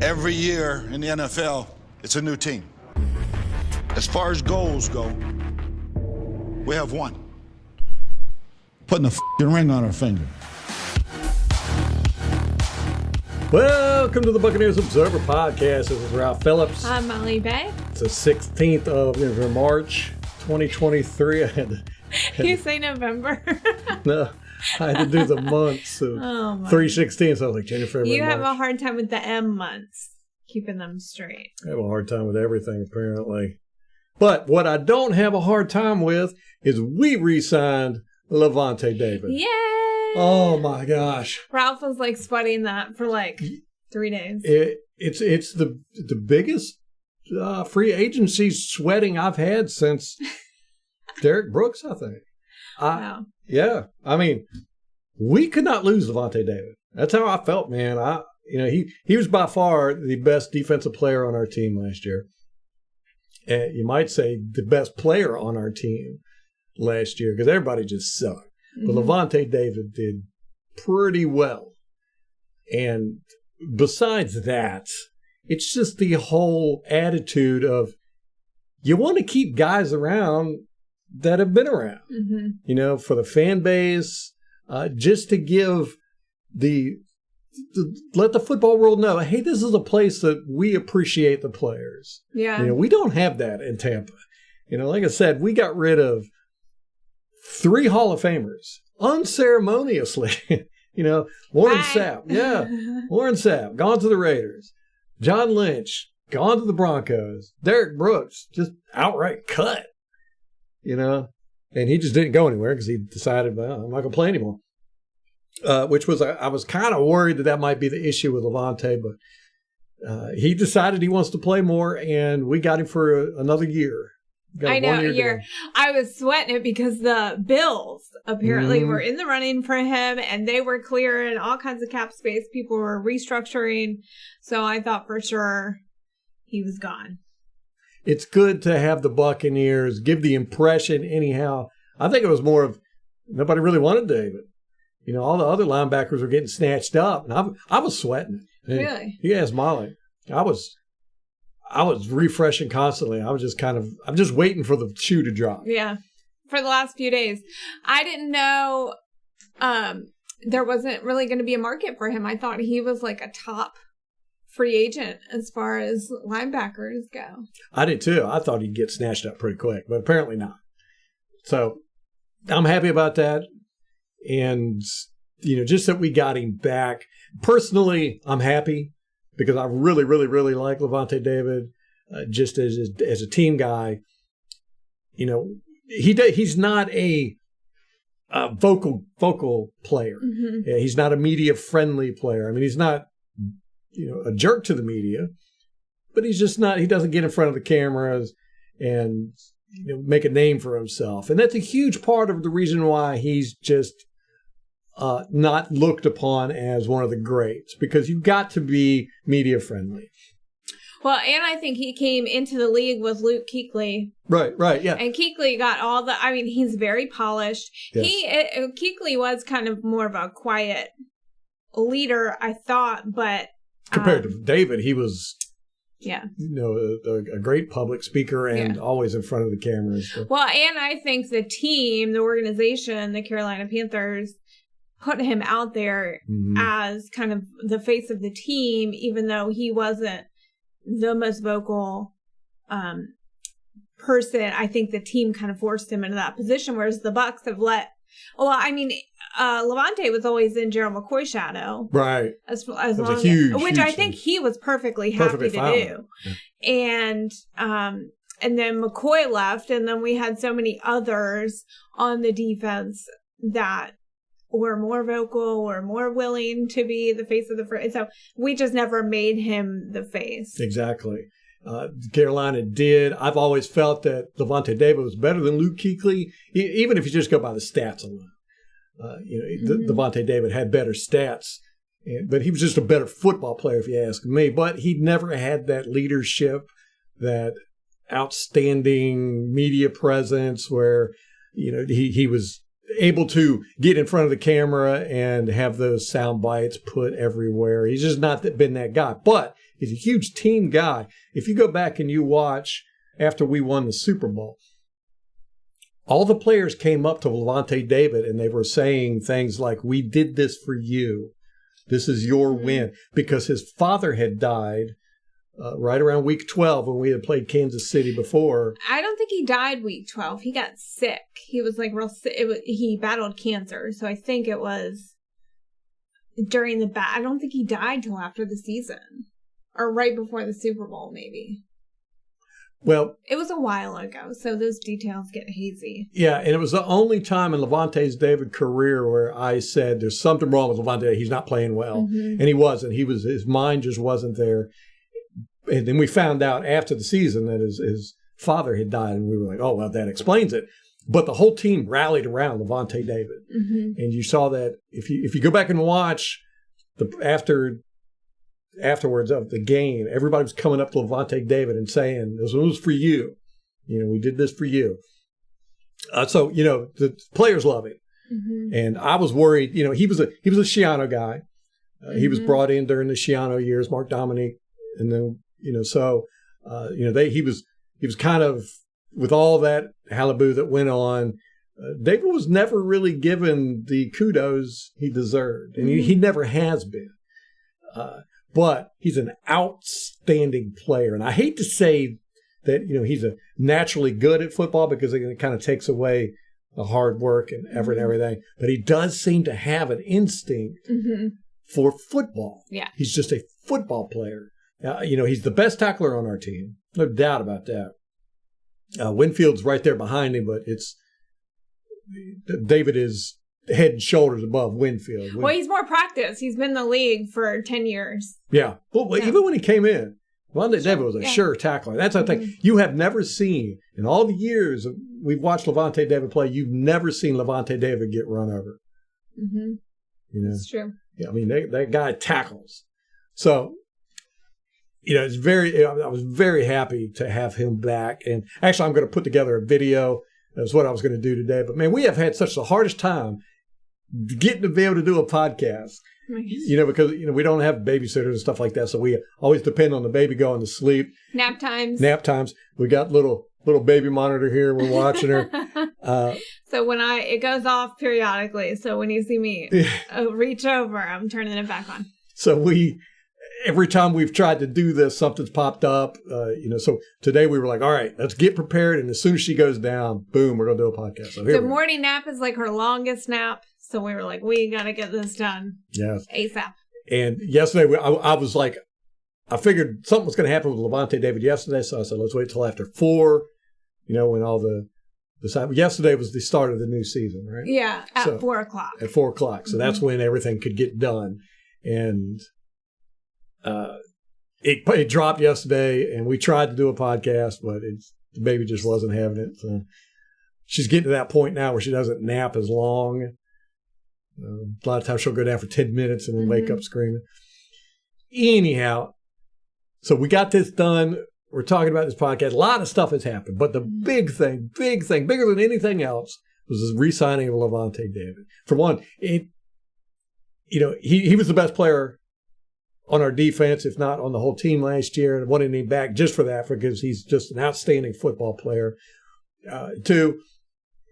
Every year in the NFL, it's a new team. As far as goals go, we have one. Putting a f***ing ring on our finger. Welcome to the Buccaneers Observer Podcast. This is Ralph Phillips. I'm Molly Bay. It's the 16th of March, 2023. You say November? No, I had to do the months. So 3/16, so I was like January, February, You have March. a hard time with the M months, keeping them straight. I have a hard time with everything, apparently. But what I don't have a hard time with is we re-signed Lavonte David. Yay! Oh, my gosh. Ralph was like sweating that for like 3 days. It's the biggest free agency sweating I've had since Derek Brooks, I think. Wow. Yeah. I mean, we could not lose Lavonte David. That's how I felt, man. He was by far the best defensive player on our team last year. And you might say the best player on our team last year because everybody just sucked. But Lavonte David did pretty well. And besides that, it's just the whole attitude of you want to keep guys around that have been around, you know, for the fan base, just to give let the football world know, hey, this is a place that we appreciate the players. Yeah. You know, we don't have that in Tampa. You know, like I said, we got rid of 3 Hall of Famers unceremoniously. You know, Warren Sapp. Yeah. Warren Sapp, gone to the Raiders. John Lynch, gone to the Broncos. Derek Brooks, just outright cut. You know, and he just didn't go anywhere because he decided, well, I'm not going to play anymore. Which was, I was kind of worried that might be the issue with Lavonte, but he decided he wants to play more, and we got him for another year. I know, a year. I was sweating it because the Bills apparently were in the running for him, and they were clearing all kinds of cap space. People were restructuring, so I thought for sure he was gone. It's good to have the Buccaneers give the impression anyhow. I think it was more of nobody really wanted David. You know, all the other linebackers were getting snatched up, and I was sweating. Really? You asked Molly. I was refreshing constantly. I'm just waiting for the shoe to drop. Yeah. For the last few days. I didn't know there wasn't really going to be a market for him. I thought he was like a top free agent as far as linebackers go. I did too. I thought he'd get snatched up pretty quick, but apparently not. So I'm happy about that. And, you know, just that we got him back. Personally, I'm happy because I really, really, really like Lavonte David just as a team guy. You know, he's not a vocal player. Yeah, he's not a media-friendly player. I mean, he's not, you know, a jerk to the media, but he's just not, he doesn't get in front of the cameras and, you know, make a name for himself. And that's a huge part of the reason why he's just not looked upon as one of the greats, because you've got to be media friendly. Well, and I think he came into the league with Luke Kuechly. Right, yeah. And Kuechly got all the, I mean, he's very polished. Yes. Kuechly was kind of more of a quiet leader, I thought, but compared to David, he was, yeah, you know, a great public speaker and always in front of the cameras. So. Well, and I think the team, the organization, the Carolina Panthers, put him out there as kind of the face of the team, even though he wasn't the most vocal person. I think the team kind of forced him into that position, whereas the Bucs have Lavonte was always in Gerald McCoy's shadow. Right. As long as which I think he was perfectly happy to do. Yeah. And then McCoy left, and then we had so many others on the defense that were more vocal or more willing to be the face of the front. So we just never made him the face. Exactly. Carolina did. I've always felt that Lavonte David was better than Luke Kuechly, even if you just go by the stats alone. Lavonte David had better stats, but he was just a better football player, if you ask me. But he never had that leadership, that outstanding media presence where, you know, he was able to get in front of the camera and have those sound bites put everywhere. He's just not been that guy. But he's a huge team guy. If you go back and you watch after we won the Super Bowl, all the players came up to Lavonte David and they were saying things like, "We did this for you. This is your win," because his father had died right around week 12 when we had played Kansas City before. I don't think he died week 12. He got sick. He was like real sick. He battled cancer. So I think it was during the I don't think he died till after the season or right before the Super Bowl, maybe. Well, it was a while ago, so those details get hazy. Yeah, and it was the only time in Lavonte David's career where I said there's something wrong with Lavonte. He's not playing well. Mm-hmm. And he wasn't. His mind just wasn't there. And then we found out after the season that his father had died, and we were like, oh, well, that explains it. But the whole team rallied around Lavonte David. Mm-hmm. And you saw that if you go back and watch afterwards of the game, everybody was coming up to Lavonte David and saying, "This was for you. We did this for you." So the players love him. Mm-hmm. And I was worried. He was a Schiano guy. He was brought in during the Schiano years, Mark Dominique, and then he was kind of, with all that hullabaloo that went on, David was never really given the kudos he deserved, and he never has been. But he's an outstanding player. And I hate to say that, he's a naturally good at football because it kind of takes away the hard work and effort and everything. But he does seem to have an instinct for football. Yeah. He's just a football player. He's the best tackler on our team. No doubt about that. Winfield's right there behind him, but David is head and shoulders above Winfield. Well, he's more practiced. He's been in the league for 10 years. Yeah. Well, even when he came in, Lavonte David was a sure tackler. That's the thing. You have never seen, in all the years we've watched Lavonte David play, you've never seen Lavonte David get run over. Mm-hmm. That's true. Yeah, I mean, that guy tackles. So, I was very happy to have him back. And actually, I'm going to put together a video. That's what I was going to do today. But, man, we have had such the hardest time getting to be able to do a podcast, because, we don't have babysitters and stuff like that. So we always depend on the baby going to sleep. Nap times. We got little baby monitor here. We're watching her. So when it goes off periodically. So when you see me reach over, I'm turning it back on. So every time we've tried to do this, something's popped up. So today we were like, all right, let's get prepared. And as soon as she goes down, boom, we're going to do a podcast. So the morning nap is like her longest nap. So we were like, we got to get this done. Yes. ASAP. And yesterday I was like, I figured something was going to happen with Lavonte David yesterday. So I said, let's wait till after 4, when all the yesterday was the start of the new season, right? Yeah. At 4 o'clock. At 4 o'clock. So that's when everything could get done. And it dropped yesterday, and we tried to do a podcast, but the baby just wasn't having it. So she's getting to that point now where she doesn't nap as long. A lot of times she'll go down for 10 minutes and then wake up screaming. Anyhow, so we got this done. We're talking about this podcast. A lot of stuff has happened, but the big thing, bigger than anything else, was the re-signing of Lavonte David. For one, he was the best player on our defense, if not on the whole team last year, and wanted him back just for that, because he's just an outstanding football player. 2,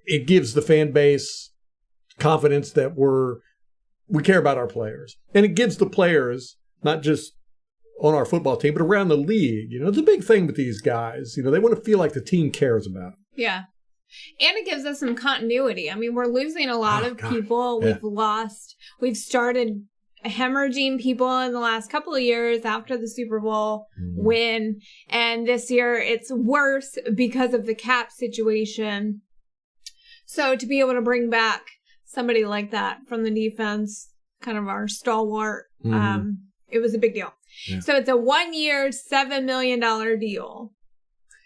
it gives the fan base confidence that we care about our players. And it gives the players, not just on our football team, but around the league. It's a big thing with these guys. They want to feel like the team cares about them. Yeah. And it gives us some continuity. I mean, we're losing a lot of people. Yeah. We've started hemorrhaging people in the last couple of years after the Super Bowl win. And this year it's worse because of the cap situation. So to be able to bring back somebody like that from the defense, kind of our stalwart, it was a big deal. Yeah. So it's a 1-year, $7 million deal.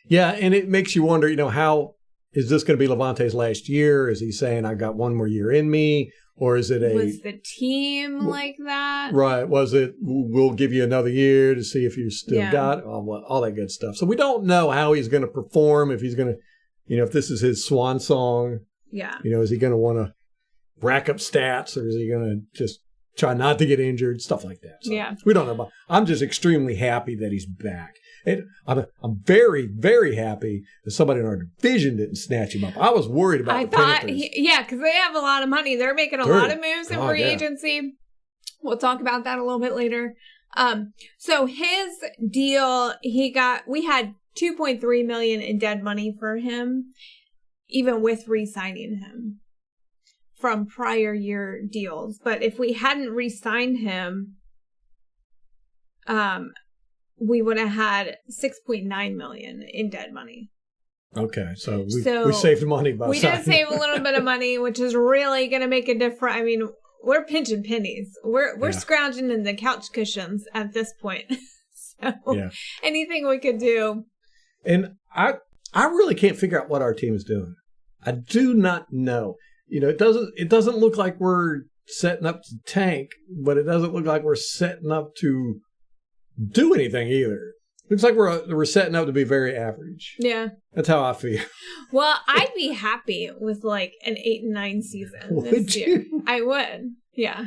Yeah, and it makes you wonder, how is this going to be Lavonte's last year? Is he saying, I got one more year in me? Or is it was the team like that? Right. Was it, we'll give you another year to see if you still got it, all that good stuff. So we don't know how he's going to perform, if he's going to, if this is his swan song. Yeah. Is he going to want to rack up stats, or is he going to just try not to get injured? Stuff like that. So yeah. we don't know. I'm just extremely happy that he's back. And I'm very, very happy that somebody in our division didn't snatch him up. I was worried about the Panthers. Because they have a lot of money. They're making a lot of moves in free agency. We'll talk about that a little bit later. So his deal, we had $2.3 million in dead money for him, even with re-signing him from prior year deals. But if we hadn't re-signed him, we would have had $6.9 million in dead money. Okay, so we saved money by we did save a little bit of money, which is really going to make a difference. I mean, we're pinching pennies. We're scrounging in the couch cushions at this point. So anything we could do. And I really can't figure out what our team is doing. I do not know. You know, it doesn't look like we're setting up to tank, but it doesn't look like we're setting up to do anything either. Looks like we're setting up to be very average. Yeah. That's how I feel. Well, I'd be happy with like an 8-9 season this year. I would. Yeah.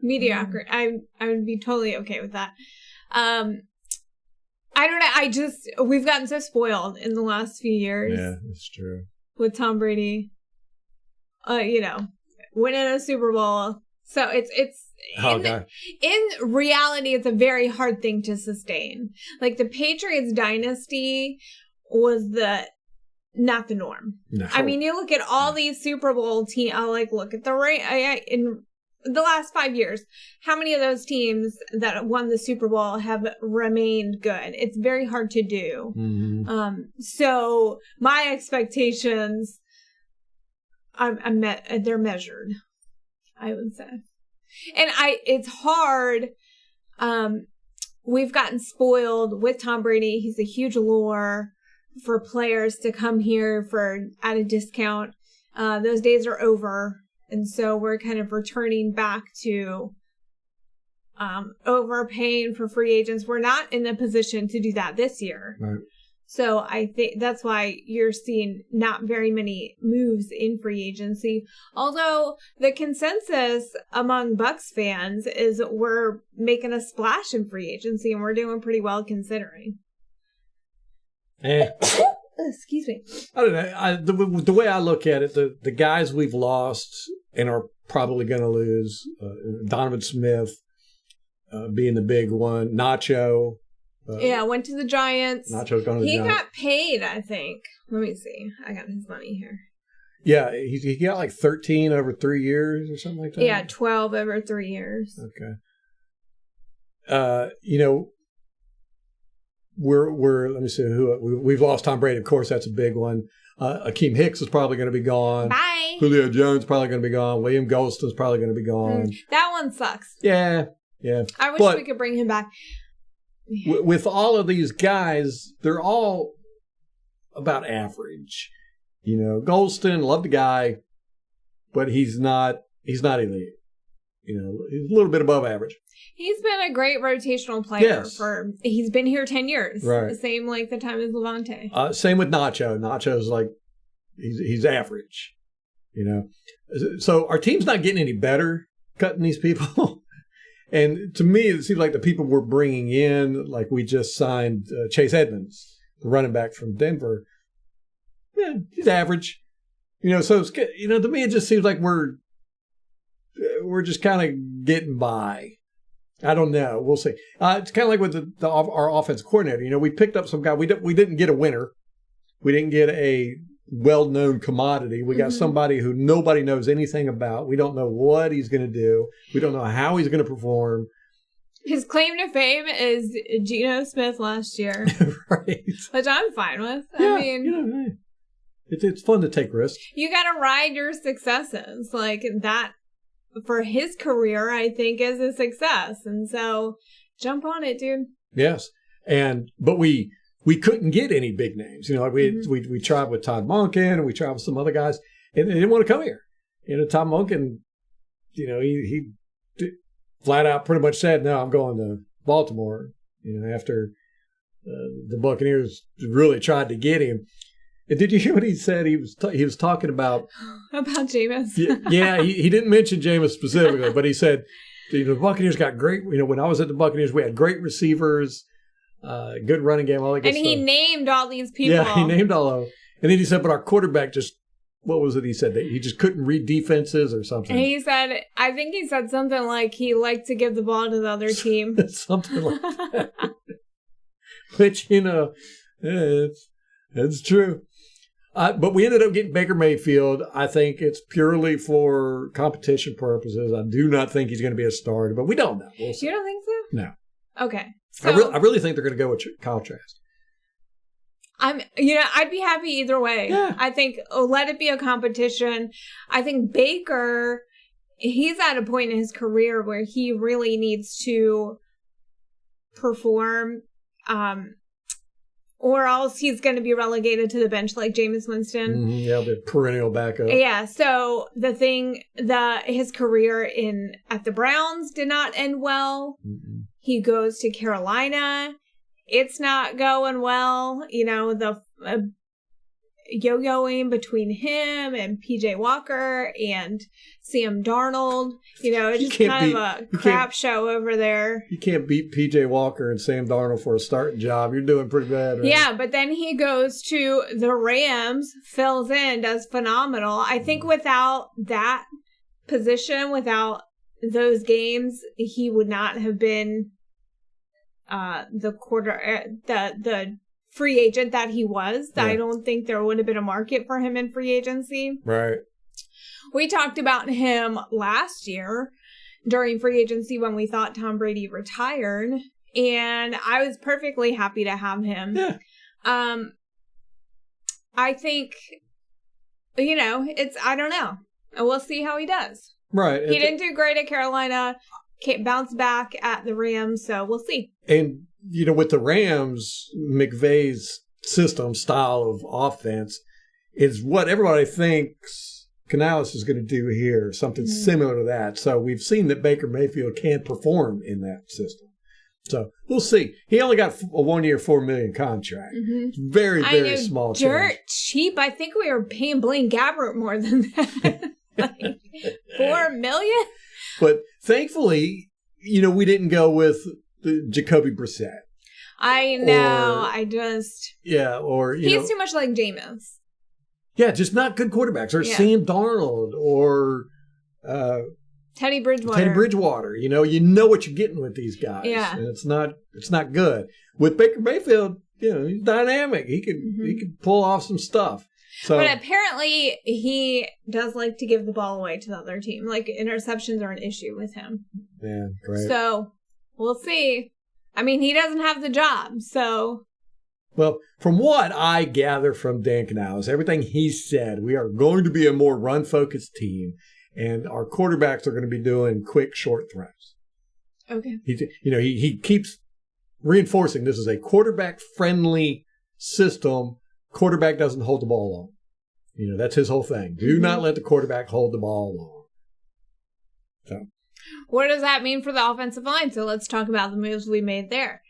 Mediocre. I would be totally okay with that. I don't know. We've gotten so spoiled in the last few years. Yeah, that's true. With Tom Brady, winning a Super Bowl. So it's in reality, it's a very hard thing to sustain. Like the Patriots dynasty was not the norm. No. I mean, you look at all these Super Bowl teams. I'll look at in the last 5 years. How many of those teams that won the Super Bowl have remained good? It's very hard to do. Mm-hmm. So my expectations, they're measured, I would say. And it's hard. We've gotten spoiled with Tom Brady. He's a huge lure for players to come here at a discount. Those days are over. And so we're kind of returning back to overpaying for free agents. We're not in a position to do that this year. Right. So I think that's why you're seeing not very many moves in free agency. Although the consensus among Bucs fans is we're making a splash in free agency and we're doing pretty well considering. Excuse me. I don't know. The way I look at it, the guys we've lost and are probably going to lose, Donovan Smith being the big one, Nacho. Went to the Giants. Nacho's going to the Giants. He got paid, I think. Let me see. I got his money here. Yeah, he got like 13 over 3 years or something like that. Yeah, 12 over 3 years. Okay. We're let me see who we've lost. Tom Brady, of course, that's a big one. Akeem Hicks is probably going to be gone. Bye. Julio Jones is probably going to be gone. William Golston's probably going to be gone. That one sucks. Yeah. I wish we could bring him back. With all of these guys, they're all about average. You know, Golston, love the guy, but he's not elite. You know, he's a little bit above average. He's been a great rotational player he's been here 10 years. Right. The same like the time as Lavonte. Same with Nacho. Nacho's like, he's average. You know, so our team's not getting any better cutting these people. And to me, it seems like the people we're bringing in, like we just signed Chase Edmonds, the running back from Denver. Yeah, he's average. You know, so it's, you know, to me, it just seems like we're just kind of getting by. I don't know. We'll see. It's kind of like with our offense coordinator. You know, we picked up some guy. We didn't get a winner. We didn't get a well-known commodity. We got somebody who nobody knows anything about. We don't know what he's going to do. We don't know how he's going to perform. His claim to fame is Geno Smith last year. Right. Which I'm fine with. Yeah, I mean, you know, it's fun to take risks. You got to ride your successes. Like that, for his career, I think is a success. And so jump on it, dude. Yes. But we couldn't get any big names. You know, like we tried with Todd Monken and we tried with some other guys, and they didn't want to come here. You know, Todd Monken, you know, he flat out pretty much said, no, I'm going to Baltimore, you know, after the Buccaneers really tried to get him. Did you hear what he said? He was talking about Jameis. Yeah, he didn't mention Jameis specifically, but he said the Buccaneers got great. When I was at the Buccaneers, we had great receivers, good running game, all that good stuff. And he named all these people. Yeah, he named all of them. And then he said, but our quarterback just, what was it he said? That he just couldn't read defenses or something. And he said, I think he said something like he liked to give the ball to the other team. Something like that. Which, it's true. But we ended up getting Baker Mayfield. I think it's purely for competition purposes. I do not think he's going to be a starter, but we don't know. We'll see. You don't think so? No. Okay. So I really think they're going to go with Kyle Trask. I'd be happy either way. Yeah. I think let it be a competition. I think Baker, he's at a point in his career where he really needs to perform, or else he's going to be relegated to the bench like Jameis Winston. Mm-hmm. Yeah, the perennial backup. Yeah. So his career at the Browns did not end well. Mm-hmm. He goes to Carolina. It's not going well. The yo-yoing between him and PJ Walker and Sam Darnold. It's just kind of a crap show over there. You can't beat PJ Walker and Sam Darnold for a starting job. You're doing pretty bad, right? Yeah, but then he goes to the Rams, fills in, does phenomenal. I think without that position, without those games, he would not have been the free agent that he was. Yeah. I don't think there would have been a market for him in free agency. Right. We talked about him last year during free agency when we thought Tom Brady retired, and I was perfectly happy to have him. Yeah. I think, I don't know. We'll see how he does. Right. He didn't do great at Carolina. Can't bounce back at the Rams, so we'll see. And, with the Rams, McVay's style of offense is what everybody thinks Canales is going to do here, something similar to that. So we've seen that Baker Mayfield can perform in that system. So we'll see. He only got a 1 year, $4 million contract. Mm-hmm. Very, very small change. Dirt cheap. I think we were paying Blaine Gabbert more than that. Like $4 million? But thankfully, we didn't go with Jacoby Brissett. I know. He's too much like Jameis. Yeah, just not good quarterbacks. Or Sam Darnold or Teddy Bridgewater. You know what you're getting with these guys. Yeah. And it's not good. With Baker Mayfield, he's dynamic. He could pull off some stuff. So, but apparently he does like to give the ball away to the other team. Like interceptions are an issue with him. Yeah, great. So we'll see. I mean, he doesn't have the job, so. Well, from what I gather from Dan Canales, everything he said, we are going to be a more run-focused team, and our quarterbacks are going to be doing quick, short throws. Okay. He keeps reinforcing this is a quarterback-friendly system. Quarterback doesn't hold the ball long. That's his whole thing. Do not let the quarterback hold the ball long. So, what does that mean for the offensive line? So let's talk about the moves we made there.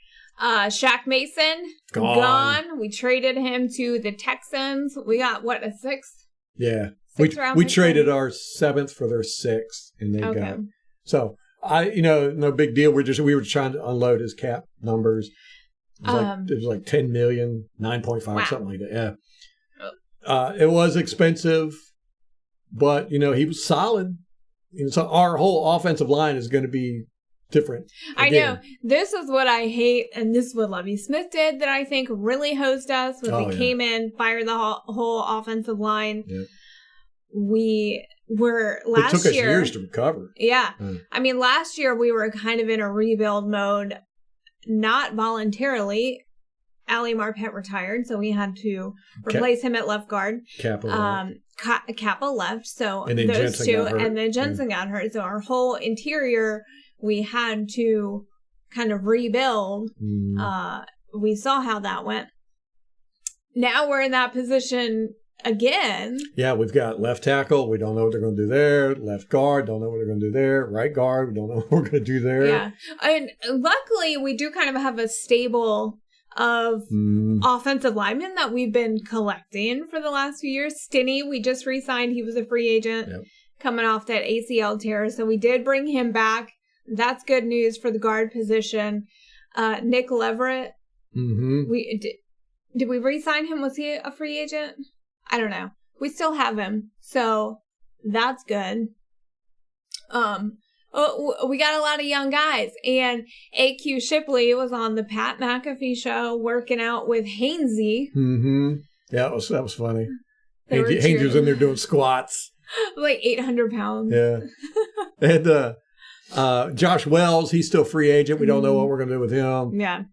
Shaq Mason, gone. We traded him to the Texans. We got, a sixth? Yeah. We traded our seventh for their sixth, and they got. So, no big deal. We were trying to unload his cap numbers. It was like 10 million, 9.5, wow. Something like that. Yeah. It was expensive, but, he was solid. So our whole offensive line is going to be different. Again. I know. This is what I hate, and this is what Lovie Smith did that I think really hosed us when he came in, fired the whole offensive line. Yeah. We were last year. It took us years to recover. Yeah. I mean, last year we were kind of in a rebuild mode. Not voluntarily. Ali Marpet retired, so we had to replace him at left guard. Kappa left, so and then those Jensen two, and then Jensen got hurt. So our whole interior, we had to kind of rebuild. We saw how that went. Now we're in that position again. Yeah, we've got left tackle. We don't know what they're going to do there. Left guard, don't know what they're going to do there. Right guard, we don't know what we're going to do there. Yeah, and luckily we do kind of have a stable of offensive linemen that we've been collecting for the last few years. Stinney, we just re-signed. He was a free agent coming off that ACL tear. So we did bring him back. That's good news for the guard position. Nick Leverett. Did we re-sign him? Was he a free agent? I don't know. We still have him. So that's good. We got a lot of young guys, and AQ Shipley was on the Pat McAfee show working out with Hainsey. Yeah, that was funny. Hainsey was in there doing squats. Like 800 pounds. Yeah. And Josh Wells, he's still free agent. We don't know what we're going to do with him. Yeah.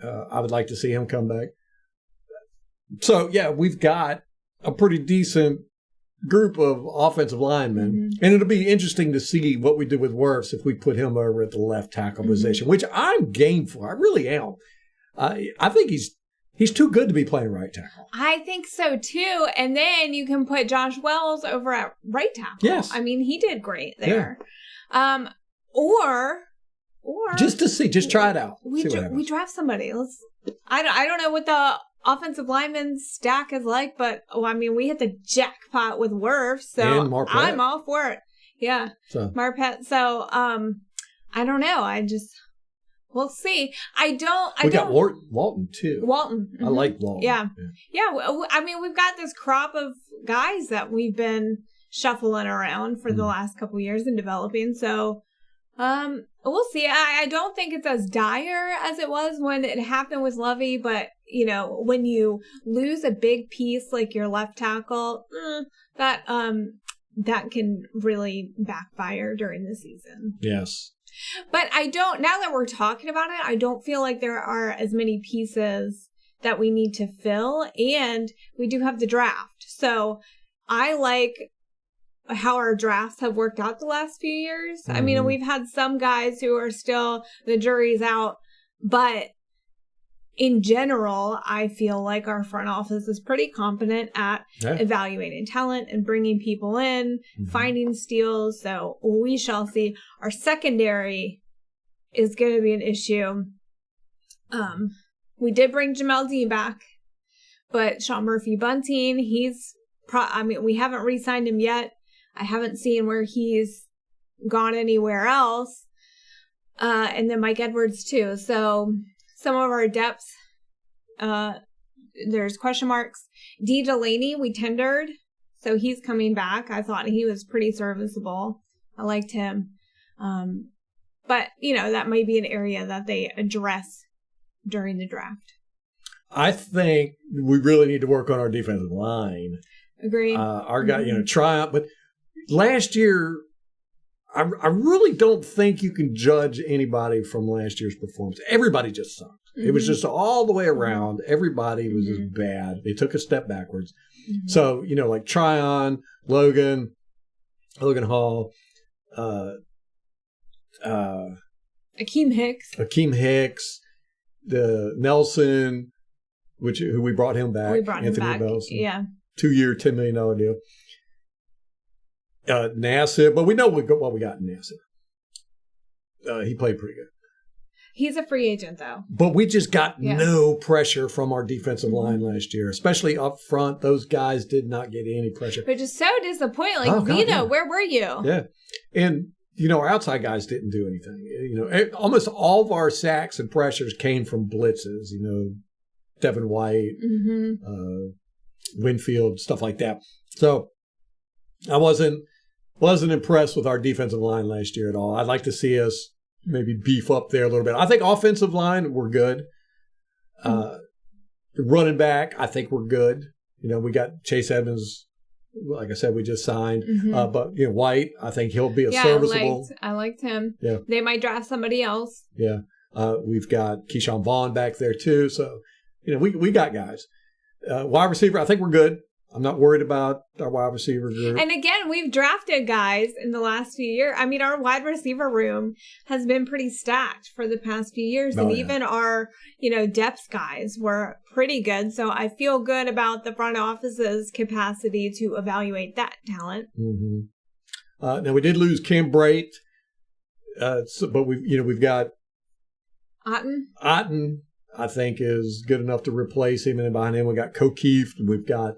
I would like to see him come back. So, yeah, we've got a pretty decent group of offensive linemen, and it'll be interesting to see what we do with Wirfs if we put him over at the left tackle position, which I'm game for. I really am. I think he's too good to be playing right tackle. I think so too. And then you can put Josh Wells over at right tackle. Yes, I mean he did great there. Yeah. Or just to see, just try it out. We draft somebody. I don't know what the offensive lineman stack is like, but I mean, we hit the jackpot with Wirfs, so I'm all for it. Yeah, Marpet. So, I don't know. We'll see. We got Walton too. Walton. I like Walton. Yeah. I mean, we've got this crop of guys that we've been shuffling around for the last couple of years and developing. So, we'll see. I don't think it's as dire as it was when it happened with Lovey, but you know, when you lose a big piece like your left tackle, that can really backfire during the season. Yes. But now that we're talking about it, I don't feel like there are as many pieces that we need to fill, and we do have the draft. So I like how our drafts have worked out the last few years. I mean, we've had some guys who are still, the jury's out, but in general, I feel like our front office is pretty competent at evaluating talent and bringing people in, finding steals. So we shall see. Our secondary is going to be an issue. We did bring Jamel Dean back, but Sean Murphy-Bunting, we haven't re-signed him yet. I haven't seen where he's gone anywhere else. And then Mike Edwards too. So some of our depths, there's question marks. D. Delaney, we tendered, so he's coming back. I thought he was pretty serviceable. I liked him. But, you know, that might be an area that they address during the draft. I think we really need to work on our defensive line. Agreed. Our guy, Triumph. But last year, I really don't think you can judge anybody from last year's performance. Everybody just sucked. It was just all the way around. Everybody was just bad. They took a step backwards. So, like Tryon, Logan Hall, Akeem Hicks, the Nelson, who we brought him back. Anthony Nelson. Yeah. 2-year, $10 million deal. Nassib, but we know what we got in Nassib. He played pretty good. He's a free agent, though. But we just got no pressure from our defensive line last year, especially up front. Those guys did not get any pressure. Which is so disappointing. Like, Vito, where were you? Yeah. And, our outside guys didn't do anything. Almost all of our sacks and pressures came from blitzes, Devin White, Winfield, stuff like that. So I wasn't impressed with our defensive line last year at all. I'd like to see us maybe beef up there a little bit. I think offensive line, we're good. Running back, I think we're good. We got Chase Edmonds, like I said, we just signed. But White, I think he'll be serviceable. I liked him. Yeah. They might draft somebody else. Yeah. We've got Keyshawn Vaughn back there too. So, we got guys. Wide receiver, I think we're good. I'm not worried about our wide receiver group. And again, we've drafted guys in the last few years. I mean, our wide receiver room has been pretty stacked for the past few years. Even our, depth guys were pretty good. So I feel good about the front office's capacity to evaluate that talent. Now, we did lose Cam Brate, but we've got Otten. I think is good enough to replace him. And then behind him, we got O'Keefe, and we've got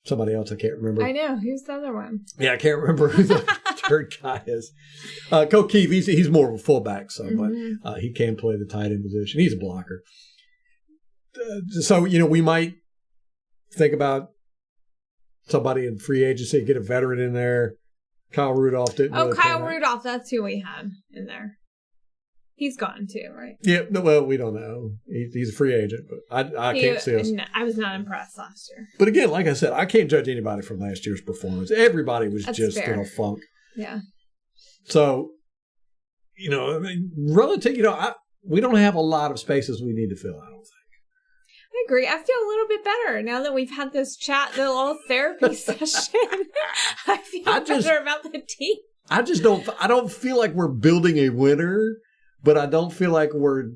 somebody else I can't remember. I know. Who's the other one? Yeah, I can't remember who the third guy is. O'Keefe, he's more of a fullback, but he can play the tight end position. He's a blocker. So, we might think about somebody in free agency, get a veteran in there. Kyle Rudolph didn't. Oh, Kyle Rudolph, that's who we had in there. He's gone too, right? Yeah, well, we don't know. He's a free agent, but I can't see us. I was not impressed last year. But again, like I said, I can't judge anybody from last year's performance. Everybody was just fair. in a funk. Yeah. So, relative, we don't have a lot of spaces we need to fill, I don't think. I agree. I feel a little bit better now that we've had this chat, the little therapy session. I feel better about the team. I don't feel like we're building a winner, but I don't feel like we're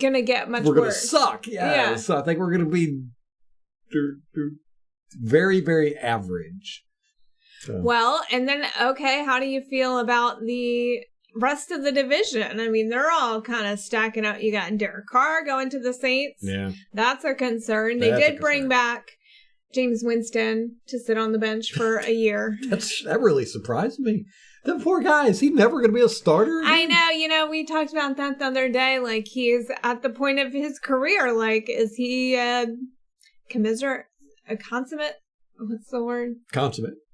going to get much worse. We're going to suck. Yeah. So I think we're going to be very, very average. So. Well, and then, okay, how do you feel about the rest of the division? I mean, they're all kind of stacking up. You got Derek Carr going to the Saints. Yeah. That's a concern. They did bring back James Winston to sit on the bench for a year. That really surprised me. That poor guy, is he never going to be a starter again? I know. We talked about that the other day. Like, he's at the point of his career. Like, is he a consummate, what's the word?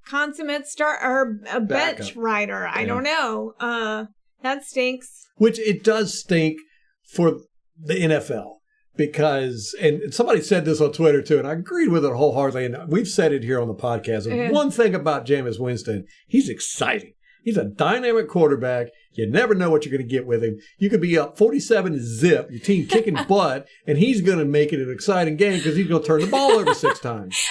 Consummate start or a bench rider. I don't know. That stinks. Which it does stink for the NFL because, and somebody said this on Twitter too, and I agreed with it wholeheartedly. And we've said it here on the podcast. One thing about Jameis Winston, he's exciting. He's a dynamic quarterback. You never know what you're going to get with him. You could be up 47-0, your team kicking butt, and he's going to make it an exciting game because he's going to turn the ball over 6 times.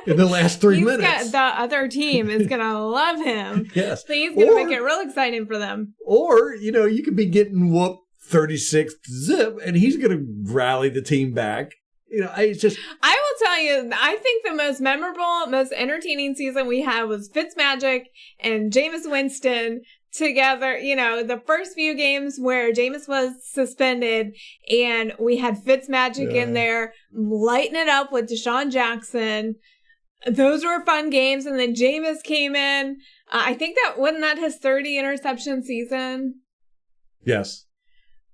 In the last 3 minutes. The other team is going to love him. Yes. So he's going to make it real exciting for them. Or, you could be getting whooped 36-0, and he's going to rally the team back. It's just... I will tell you, I think the most memorable, most entertaining season we had was Fitzmagic and Jameis Winston together. The first few games where Jameis was suspended and we had Fitzmagic in there, lighting it up with Deshaun Jackson. Those were fun games. And then Jameis came in. I think wasn't that his 30 interception season? Yes.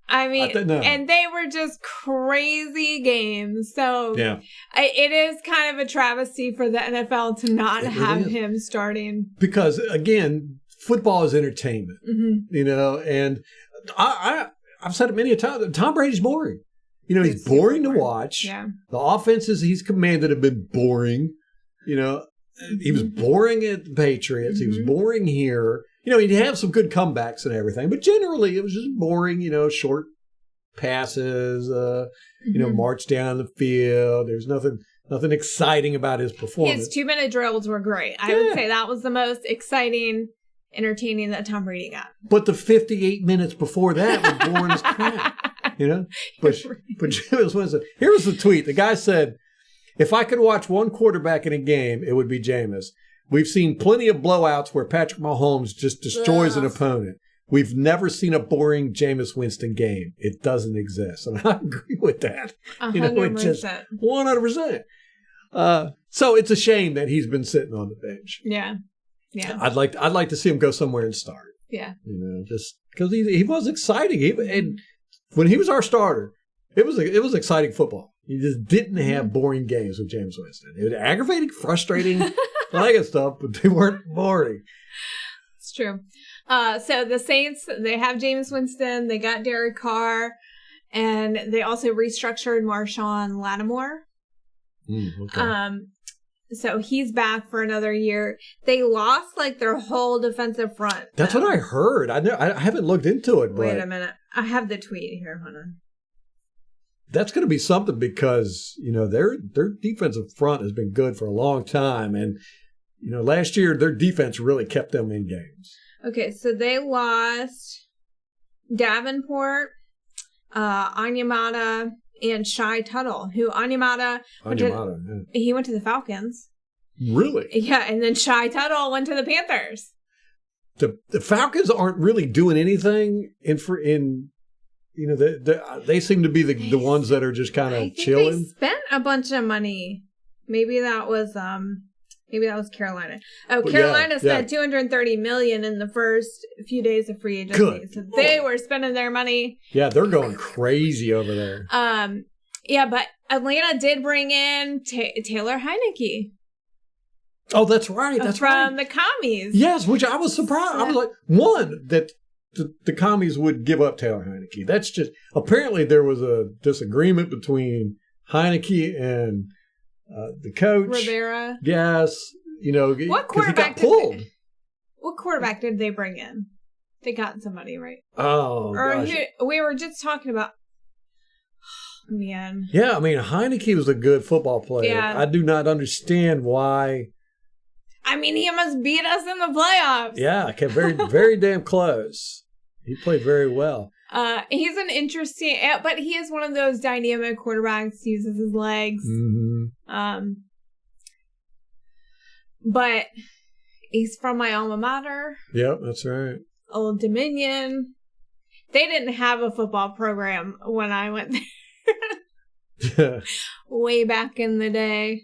I mean, and they were just crazy games. So it is kind of a travesty for the NFL to not have him starting. Because, again, football is entertainment, and I've said it many a time. Tom Brady's boring. He's boring to watch. Yeah. The offenses he's commanded have been boring. He was boring at the Patriots. He was boring here. He'd have some good comebacks and everything, but generally it was just boring, short passes, march down the field. There's nothing exciting about his performance. His 2-minute drills were great. I would say that was the most exciting, entertaining that Tom Brady got. But the 58 minutes before that was boring as crap, But Jameis Winston, here was the tweet. The guy said, if I could watch one quarterback in a game, it would be Jameis. We've seen plenty of blowouts where Patrick Mahomes just destroys an opponent. We've never seen a boring Jameis Winston game. It doesn't exist. And I agree with that. 100%. 100%. So it's a shame that he's been sitting on the bench. Yeah. Yeah. I'd like to see him go somewhere and start. Yeah. Just because he was exciting. And when he was our starter, it was exciting football. You just didn't have boring games with Jameis Winston. It was aggravating, frustrating, all that good stuff, but they weren't boring. It's true. So the Saints, they have Jameis Winston, they got Derek Carr, and they also restructured Marshawn Lattimore. Okay. So he's back for another year. They lost their whole defensive front. That's what I heard. I haven't looked into it. Wait a minute. I have the tweet here. Hold on. That's going to be something because, their defensive front has been good for a long time. And, last year, their defense really kept them in games. Okay, so they lost Davenport, Onyemata, and Shai Tuttle, who he went to the Falcons. Really? Yeah, and then Shai Tuttle went to the Panthers. The Falcons aren't really doing anything in they seem to be the ones that are just kind of chilling. They spent a bunch of money. Maybe that was Carolina. Oh, Carolina spent $230 million in the first few days of free agency. Good. So they were spending their money. Yeah, they're going crazy over there. Yeah, but Atlanta did bring in Taylor Heineke. Oh, that's right. That's from the Commies. Yes, which I was surprised. I was like, that the Commies would give up Taylor Heineke. That's just apparently there was a disagreement between Heineke and the coach Rivera. Yes, what quarterback he got pulled. What quarterback did they bring in? They got somebody, right? Oh, gosh. We were just talking about. Man. Yeah, I mean Heineke was a good football player. Yeah. I do not understand why. I mean, he almost beat us in the playoffs. Yeah, kept very, very damn close. He played very well. He's an interesting, but he is one of those dynamic quarterbacks. Uses his legs. Mm-hmm. But he's from my alma mater. Yep, that's right. Old Dominion. They didn't have a football program when I went there. Way back in the day.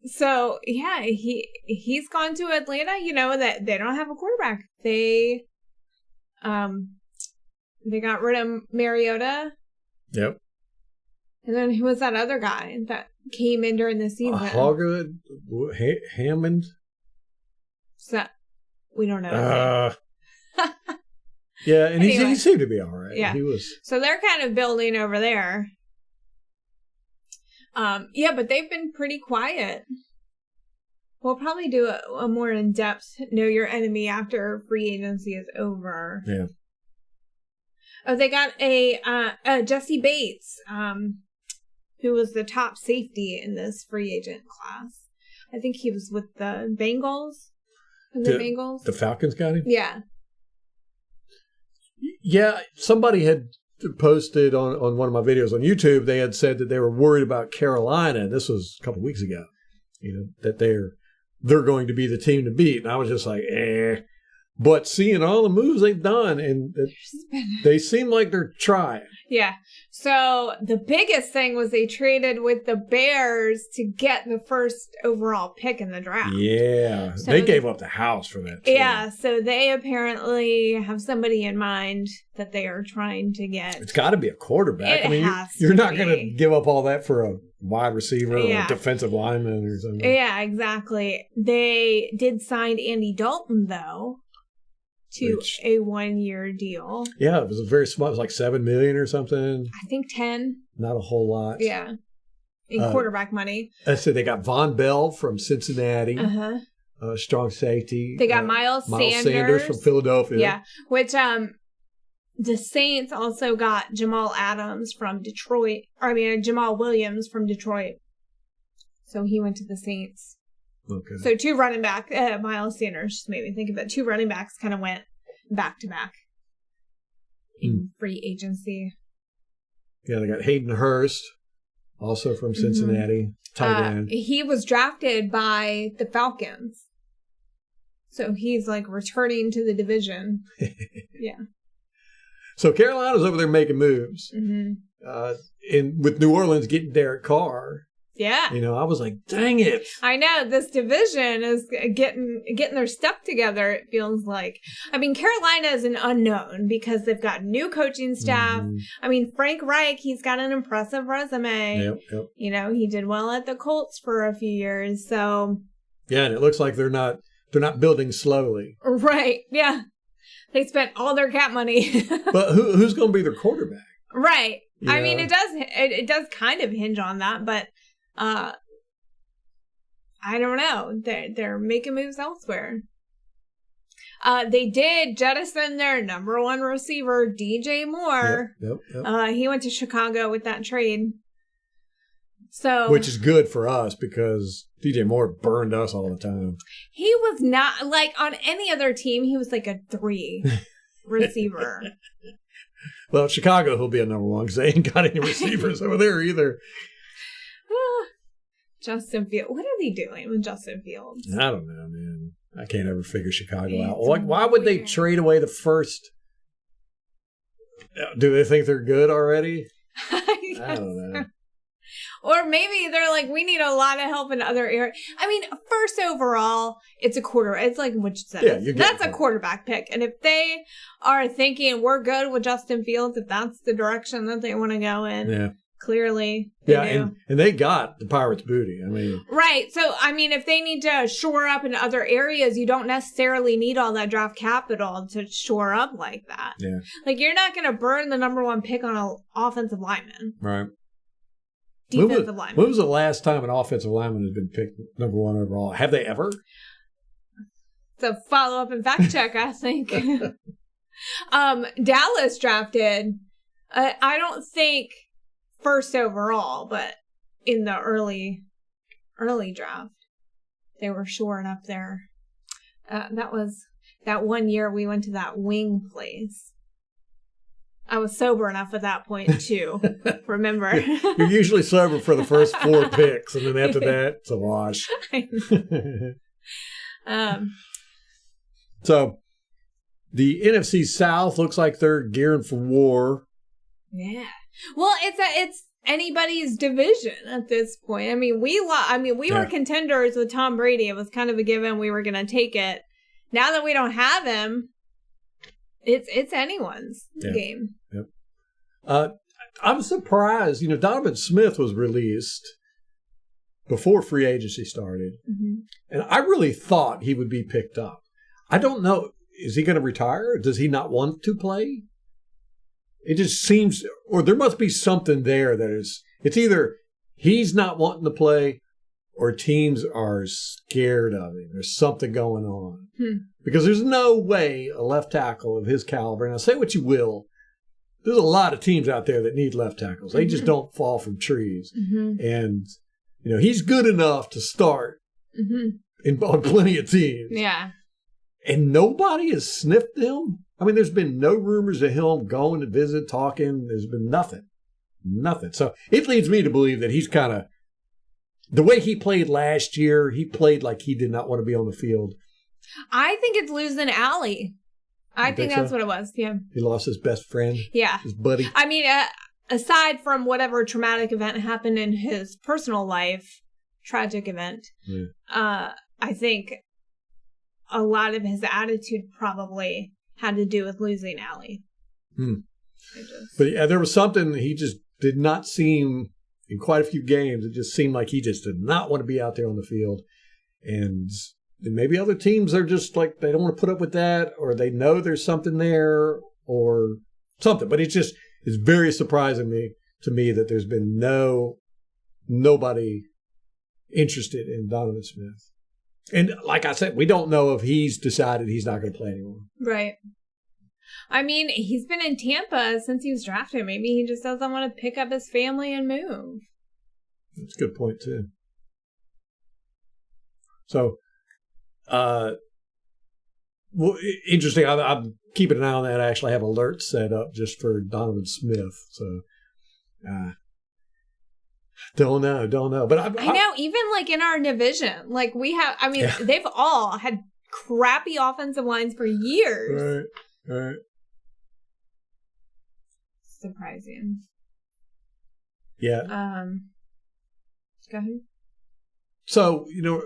So yeah, he's gone to Atlanta. That they don't have a quarterback. They got rid of Mariota. Yep. And then who was that other guy that came in during the season? Hammond. So we don't know. Yeah, and anyway, he seemed to be all right. Yeah, he was. So they're kind of building over there. Yeah, but they've been pretty quiet. We'll probably do a more in-depth know your enemy after free agency is over. Yeah. Oh, they got a Jesse Bates, who was the top safety in this free agent class. I think he was with the Bengals. Bengals. The Falcons got him? Yeah. Yeah, somebody had posted on one of my videos on YouTube. They had said that they were worried about Carolina. This was a couple of weeks ago. That they're going to be the team to beat. And I was just like, But seeing all the moves they've done, and they seem like they're trying. Yeah. So the biggest thing was they traded with the Bears to get the first overall pick in the draft. Yeah. So they gave up the house for that. Yeah. So they apparently have somebody in mind that they are trying to get. It's got to be a quarterback. You're not going to give up all that for a wide receiver or a defensive lineman or something. Yeah, exactly. They did sign Andy Dalton, though. To a 1-year deal. Yeah, it was a very small. It was like $7 million or something. I think 10. Not a whole lot. Yeah, in quarterback money. So they got Von Bell from Cincinnati. Strong safety. They got Miles Sanders from Philadelphia. Yeah, which the Saints also got Jamal Adams from Detroit. Jamal Williams from Detroit. So he went to the Saints. Okay. So 2 running back, Miles Sanders just made me think of it. 2 running backs kind of went back to back in free agency. Yeah, they got Hayden Hurst, also from Cincinnati, tight end. He was drafted by the Falcons. So he's like returning to the division. Yeah. So Carolina's over there making moves. Mm-hmm. With New Orleans getting Derek Carr. Yeah. I was like, dang it. I know. This division is getting their stuff together, it feels like. Carolina is an unknown because they've got new coaching staff. Mm-hmm. Frank Reich, he's got an impressive resume. Yep. He did well at the Colts for a few years, so. Yeah, and it looks like they're not building slowly. Right, yeah. They spent all their cap money. But who's going to be their quarterback? Right. It does kind of hinge on that, but I don't know. They're making moves elsewhere. They did jettison their number 1 receiver, DJ Moore. Yep. He went to Chicago with that trade. So, which is good for us because DJ Moore burned us all the time. He was not like on any other team. He was like a 3 receiver. Well, Chicago, he'll be a number 1 because they ain't got any receivers over there either. Justin Fields. What are they doing with Justin Fields? I don't know, man. I can't ever figure Chicago out. Why would they trade away the first Do they think they're good already? I don't know. Or maybe they're like, we need a lot of help in other areas. I mean, first overall, it's a quarter. It's like what you said. Yeah, that's a quarterback pick. And if they are thinking we're good with Justin Fields, if that's the direction that they want to go in, clearly they do. And they got the Pirates' booty. I mean, right. So, I mean, if they need to shore up in other areas, you don't necessarily need all that draft capital to shore up like that. Yeah. Like, you're not going to burn the number one pick on an offensive lineman. Right. Defensive lineman. When was the last time an offensive lineman has been picked number one overall? Have they ever? So follow up and fact check, I think. Dallas drafted, I don't think first overall, but in the early draft, they were shoring up there. That was that one year we went to that wing place. I was sober enough at that point to remember. You're usually sober for the first 4 picks, and then after that, it's a wash. So, the NFC South looks like they're gearing for war. Yeah. Well, it's anybody's division at this point. I mean, we were contenders with Tom Brady. It was kind of a given we were going to take it. Now that we don't have him, it's anyone's game. Yep. I'm surprised. You know, Donovan Smith was released before free agency started, and I really thought he would be picked up. I don't know. Is he going to retire? Does he not want to play? It just seems, or there must be something there that is. It's either he's not wanting to play, or teams are scared of him. There's something going on. Because there's no way a left tackle of his caliber, now say what you will, there's a lot of teams out there that need left tackles. They just don't fall from trees. And, you know, he's good enough to start on plenty of teams. Yeah. And nobody has sniffed him. I mean, there's been no rumors of him going to visit, talking. There's been nothing. Nothing. So it leads me to believe that he's kind of, the way he played last year, he played like he did not want to be on the field. I think it's losing Allie. I think that's what it was. Yeah. He lost his best friend. Yeah. His buddy. I mean, aside from whatever traumatic event happened in his personal life, tragic event, I think a lot of his attitude probably had to do with losing Allie. But yeah, there was something, he just did not seem, in quite a few games, it just seemed like he just did not want to be out there on the field. And maybe other teams are just like, they don't want to put up with that, or they know there's something there, or something. But it's very surprising to me that there's been nobody interested in Donovan Smith. And like I said, we don't know if he's decided he's not going to play anymore. Right. I mean, he's been in Tampa since he was drafted. Maybe he just doesn't want to pick up his family and move. That's a good point, too. So, well, interesting. I'm keeping an eye on that. I actually have alerts set up just for Donovan Smith. So, don't know. But I know, even like in our division, like we have, I mean, they've all had crappy offensive lines for years. Right. Surprising. Yeah. Go ahead. So, you know,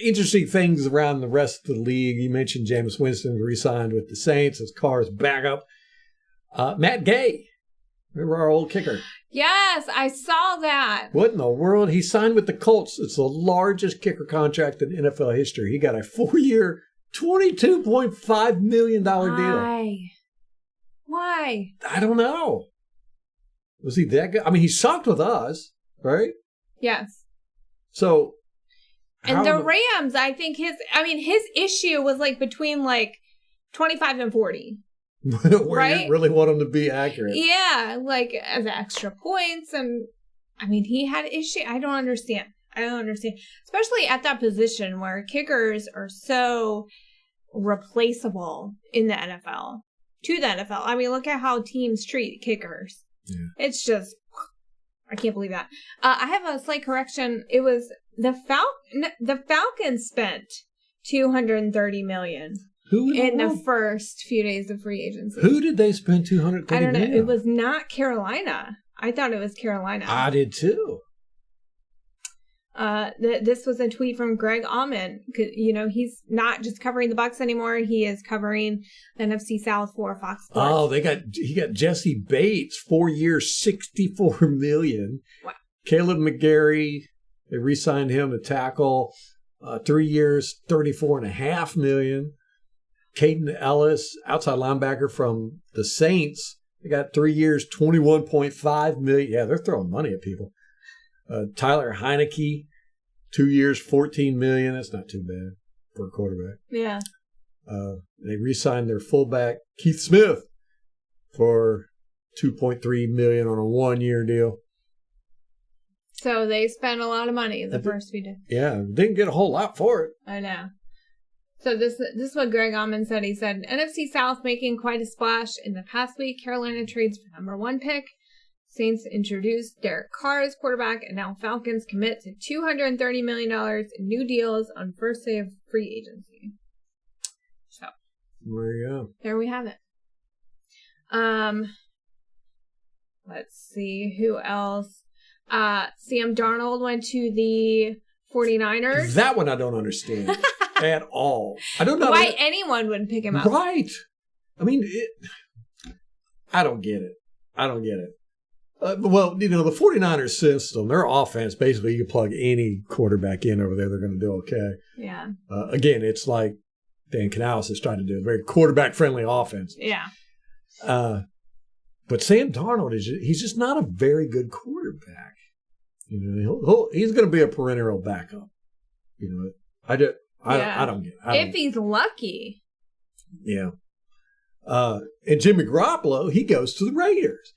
interesting things around the rest of the league. You mentioned Jameis Winston re-signed with the Saints. His car is back up. Matt Gay, remember our old kicker? Yes, I saw that. What in the world? He signed with the Colts. It's the largest kicker contract in NFL history. He got a 4-year, $22.5 million deal. Why? I don't know. Was he that good? I mean, he sucked with us, right? Yes. So. And the Rams, I think his issue was like between like 25 and 40. Where right? You really want him to be accurate. Yeah, like as extra points. And I mean, he had issue. I don't understand. Especially at that position where kickers are so replaceable in the NFL. To the NFL. I mean, look at how teams treat kickers. Yeah. It's just, I can't believe that. I have a slight correction. It was the Falcons spent $230 million Who in the first few days of free agency. Who did they spend $230 I don't know. million? It was not Carolina. I thought it was Carolina. I did too. This was a tweet from Greg Auman. You know, he's not just covering the Bucs anymore. He is covering the NFC South for Fox Sports. Oh, he got Jesse Bates, 4 years, $64 million. Wow. Caleb McGarry, they re-signed him to tackle, 3 years, $34.5 million. Caden Ellis, outside linebacker from the Saints, they got 3 years, $21.5 million. Yeah, they're throwing money at people. Tyler Heineke, 2 years, $14 million. That's not too bad for a quarterback. Yeah. They re-signed their fullback, Keith Smith, for $2.3 million on a 1-year deal. So they spent a lot of money the first few days. Yeah, didn't get a whole lot for it. I know. So this is what Greg Auman said. He said, NFC South making quite a splash. In the past week, Carolina trades for number 1 pick. Saints introduced Derek Carr as quarterback, and now Falcons commit to $230 million in new deals on first day of free agency. So there you go. There we have it. Let's see who else. Sam Darnold went to the 49ers. That one I don't understand at all. I don't know why anyone would pick him up. Right. I mean, I don't get it. Well, you know, the 49ers system, their offense, basically you can plug any quarterback in over there, they're going to do okay. Yeah. Again, it's like Dan Canales is trying to do a very quarterback-friendly offense. Yeah. But Sam Darnold, he's just not a very good quarterback. You know, he's going to be a perennial backup. You know, I don't get it. If he's lucky. Yeah. And Jimmy Garoppolo, he goes to the Raiders.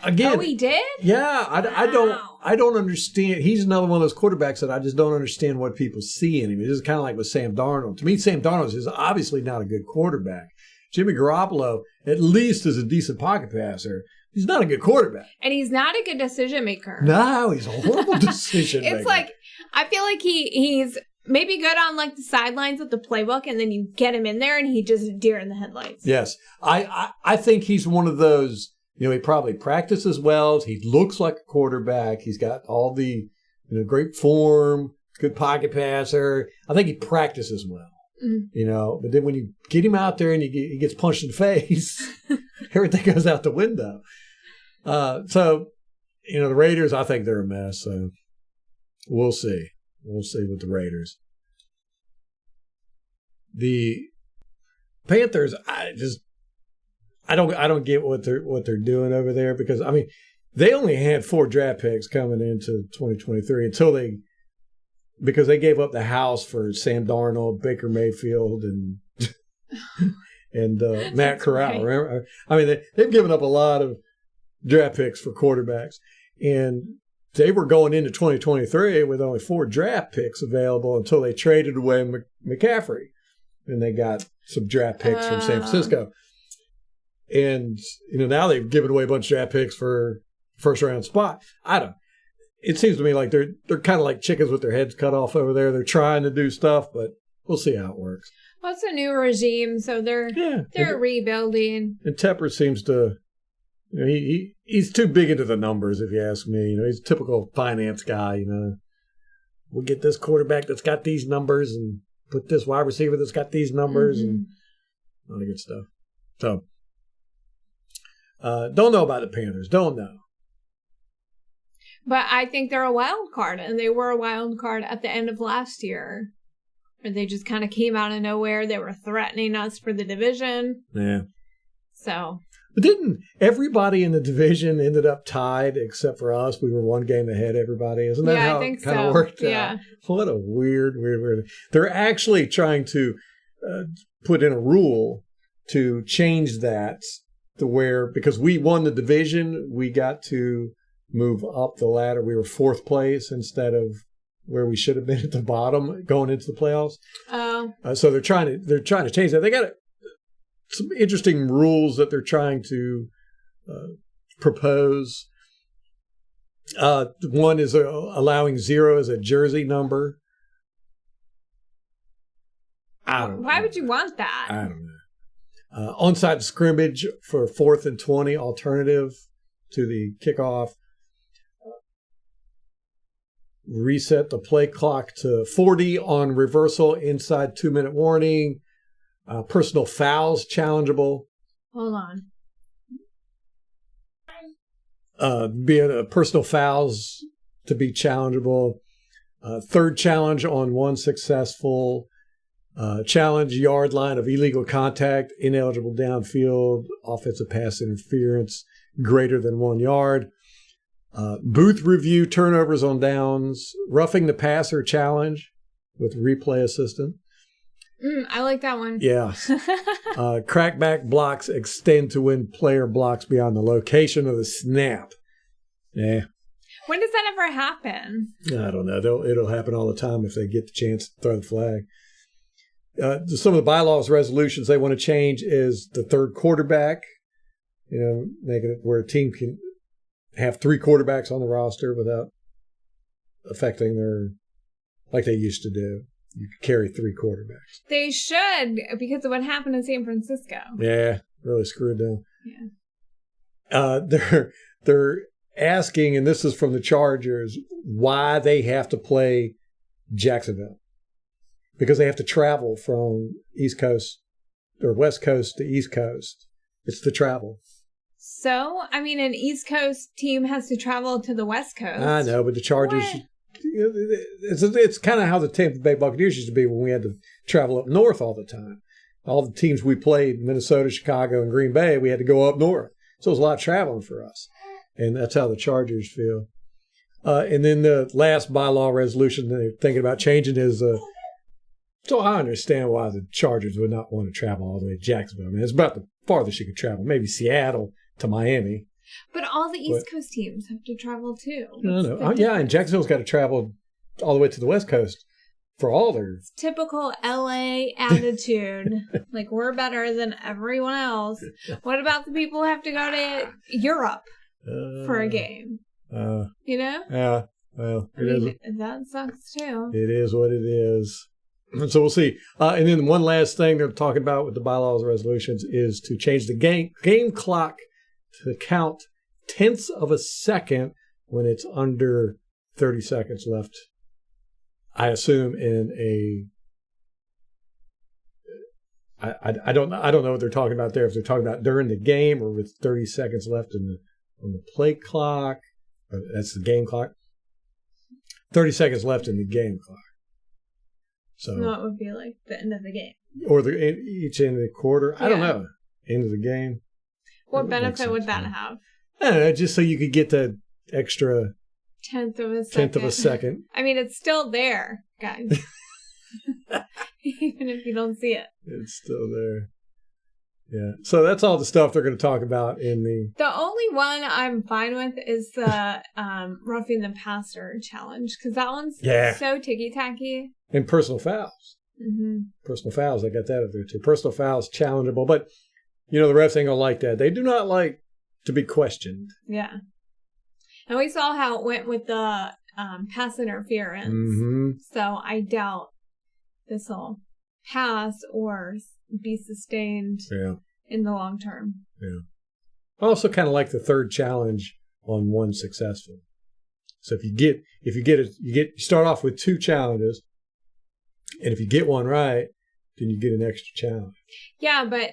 Again, oh, he did? Yeah, I don't understand. He's another one of those quarterbacks that I just don't understand what people see in him. It's just kind of like with Sam Darnold. To me, Sam Darnold is obviously not a good quarterback. Jimmy Garoppolo, at least, is a decent pocket passer. He's not a good quarterback. And he's not a good decision maker. No, he's a horrible decision maker. It's like, I feel like he's maybe good on like the sidelines with the playbook, and then you get him in there and he just deer in the headlights. Yes. I think he's one of those. You know, he probably practices well. He looks like a quarterback. He's got all the great form, good pocket passer. I think he practices well. Mm-hmm. You know, but then when you get him out there and he gets punched in the face, everything goes out the window. So, you know, the Raiders, I think they're a mess. So we'll see. We'll see with the Raiders. The Panthers, I don't get what they're doing over there, because I mean they only had 4 draft picks coming into 2023 because they gave up the house for Sam Darnold, Baker Mayfield, and Matt Corral. Remember? I mean they've given up a lot of draft picks for quarterbacks, and they were going into 2023 with only 4 draft picks available until they traded away McCaffrey, and they got some draft picks from San Francisco. And, you know, now they've given away a bunch of draft picks for first-round spot. It seems to me like they're kind of like chickens with their heads cut off over there. They're trying to do stuff, but we'll see how it works. Well, it's a new regime, so they're rebuilding. And Tepper seems to, you know, he's too big into the numbers, if you ask me. You know, he's a typical finance guy, you know. We'll get this quarterback that's got these numbers and put this wide receiver that's got these numbers and all the good stuff. So, don't know about the Panthers. Don't know. But I think they're a wild card, and they were a wild card at the end of last year. Where they just kind of came out of nowhere. They were threatening us for the division. Yeah. So. But didn't everybody in the division ended up tied except for us? We were 1 game ahead of everybody. Isn't that how it kind of worked out? What a weird. They're actually trying to put in a rule to change that to where, because we won the division, we got to move up the ladder. We were 4th place instead of where we should have been at the bottom going into the playoffs. Oh. So they're trying to change that. They got some interesting rules that they're trying to propose. One is allowing 0 as a jersey number. Why would you want that? I don't know. Onside scrimmage for 4th and 20 alternative to the kickoff. Reset the play clock to 40 on reversal inside 2-minute warning. Personal fouls challengeable. Hold on. Being personal fouls to be challengeable. Third challenge on one successful. Challenge yard line of illegal contact, ineligible downfield, offensive pass interference greater than 1 yard. Booth review turnovers on downs, roughing the passer challenge with replay assistant. I like that one. Yeah. Crackback blocks extend to when player blocks beyond the location of the snap. Yeah. When does that ever happen? I don't know. It'll happen all the time if they get the chance to throw the flag. Some of the bylaws resolutions they want to change is the third quarterback, making it where a team can have 3 quarterbacks on the roster without affecting their, like they used to do. You could carry 3 quarterbacks. They should, because of what happened in San Francisco. Yeah, really screwed them. Yeah. They're asking, and this is from the Chargers, why they have to play Jacksonville. Because they have to travel from East Coast or West Coast to East Coast. It's the travel. So, I mean, an East Coast team has to travel to the West Coast. I know, but the Chargers, What? it's kind of how the Tampa Bay Buccaneers used to be when we had to travel up north all the time. All the teams we played, Minnesota, Chicago, and Green Bay, we had to go up north. So it was a lot of traveling for us. And that's how the Chargers feel. And then the last bylaw resolution they're thinking about changing is, so I understand why the Chargers would not want to travel all the way to Jacksonville. I mean, it's about the farthest you could travel, maybe Seattle to Miami. But all the East Coast teams have to travel too. No. And Jacksonville's got to travel all the way to the West Coast for all their... It's typical LA attitude. Like, we're better than everyone else. What about the people who have to go to Europe for a game? Yeah, well, that sucks too. It is what it is. So we'll see. And then one last thing they're talking about with the bylaws resolutions is to change the game clock to count tenths of a second when it's under 30 seconds left. I assume in a I don't know what they're talking about there. If they're talking about during the game or with 30 seconds left on the play clock. That's the game clock. 30 seconds left in the game clock. So it would be like the end of the game. Or each end of the quarter. I don't know. End of the game. What benefit would that have? I don't know, just so you could get the extra tenth of a second. I mean, it's still there, guys. Even if you don't see it. It's still there. Yeah. So that's all the stuff they're going to talk about in The only one I'm fine with is the roughing the passer challenge, because that one's so ticky-tacky. And personal fouls. Mm-hmm. Personal fouls, I got that up there too. Personal fouls, challengeable. But, the refs ain't going to like that. They do not like to be questioned. Yeah. And we saw how it went with the pass interference. Mm-hmm. So I doubt this will pass or be sustained in the long term. Yeah. I also kind of like the third challenge on one successful. So you start off with 2 challenges, and if you get one right, then you get an extra challenge. Yeah, but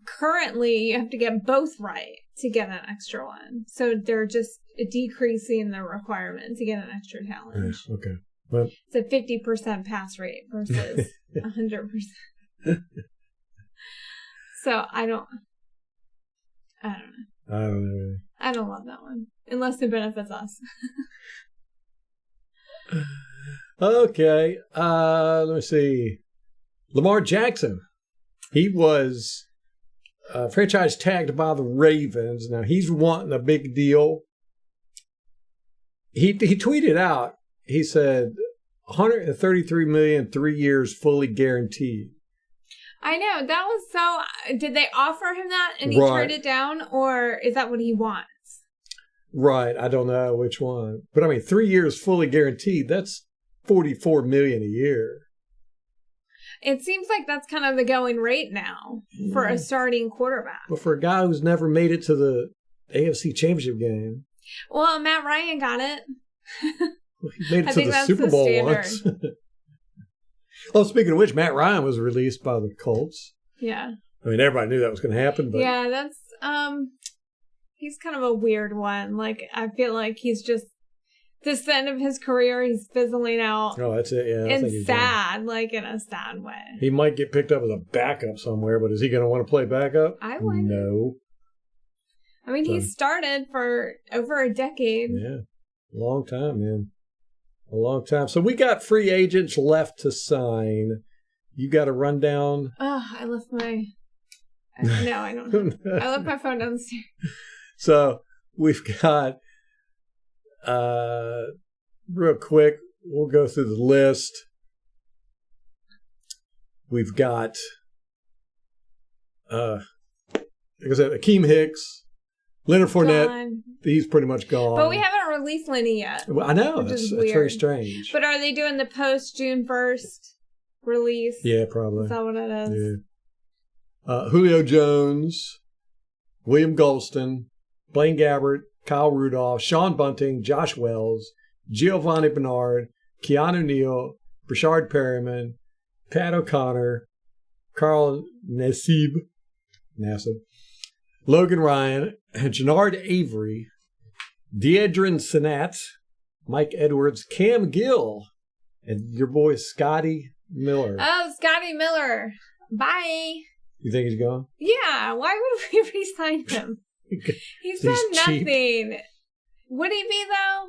currently you have to get both right to get an extra one. So they're just decreasing the requirement to get an extra challenge. Yes, okay. Well, it's a 50% pass rate versus 100%. So I don't know. I don't love that one. Unless it benefits us. Okay. Let me see. Lamar Jackson. He was franchise tagged by the Ravens. Now he's wanting a big deal. He tweeted out, he said, $133 million, 3 years, fully guaranteed. I know. That was so... Did they offer him that and he turned it down? Or is that what he wants? Right. I don't know which one. But I mean, 3 years fully guaranteed, that's $44 million a year. It seems like that's kind of the going rate now for a starting quarterback. Well, for a guy who's never made it to the AFC Championship game. Well, Matt Ryan got it. Well, he made it to the Super Bowl once. Well, speaking of which, Matt Ryan was released by the Colts. Yeah. I mean, everybody knew that was going to happen. But yeah, that's he's kind of a weird one. Like, I feel like he's just this end of his career. He's fizzling out. Oh, that's it. Yeah, and sad, like in a sad way. He might get picked up as a backup somewhere, but is he going to want to play backup? I wouldn't. No. I mean, he started for over a decade. Yeah, long time, man. A long time. So we got free agents left to sign. You got a rundown? Oh, I left my... No, I don't. I left my phone downstairs. So we've got, real quick, we'll go through the list. We've got, like I said, Akeem Hicks, Leonard Fournette. Gone. He's pretty much gone. But we haven't released Lenny yet. Well, I know. That's very strange. But are they doing the post June 1st release? Yeah, probably. Is that what it is? Yeah. Julio Jones, William Golston, Blaine Gabbert, Kyle Rudolph, Sean Bunting, Josh Wells, Giovanni Bernard, Keanu Neal, Brashard Perryman, Pat O'Connor, Carl Nassib, Logan Ryan, Jannard Avery, Deidrin Senat, Mike Edwards, Cam Gill, and your boy Scotty Miller. Oh, Scotty Miller. Bye. You think he's gone? Yeah. Why would we re-sign him? He's done nothing. Cheap. Would he be, though?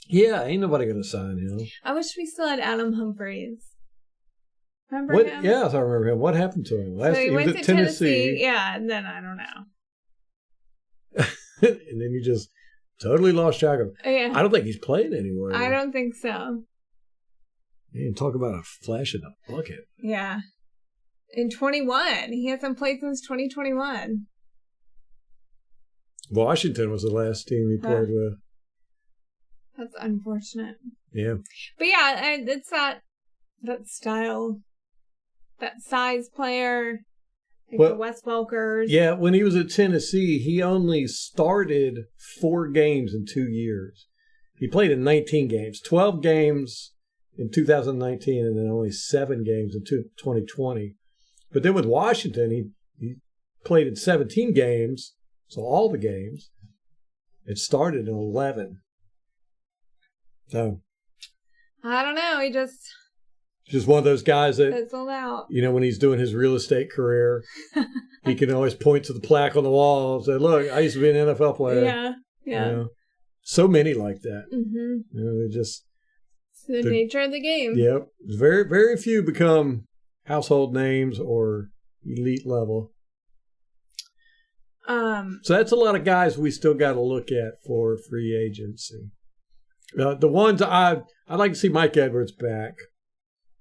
Yeah, ain't nobody going to sign him. I wish we still had Adam Humphries. Remember him? Yes, I remember him. What happened to him? He went to Tennessee. Yeah, and then I don't know. And then you just totally lost track of him. Yeah. I don't think he's playing anywhere. I don't think so. Man, talk about a flash in the bucket. Yeah. In 21. He hasn't played since 2021. Washington was the last team he played with. That's unfortunate. Yeah. But yeah, it's that style, that size player. Like the Wes Welkers. Yeah, when he was at Tennessee, he only started 4 games in 2 years. He played in 19 games, 12 games in 2019, and then only 7 games in 2020. But then with Washington, he played in 17 games, so all the games. It started in 11. So I don't know. He just one of those guys that fizzled out. You know, when he's doing his real estate career, he can always point to the plaque on the wall and say, "Look, I used to be an NFL player." Yeah. You know? So many like that. Mm-hmm. You know, it's the nature of the game. Yep. Very, very few become household names or elite level. So that's a lot of guys we still got to look at for free agency. The ones I'd like to see Mike Edwards back.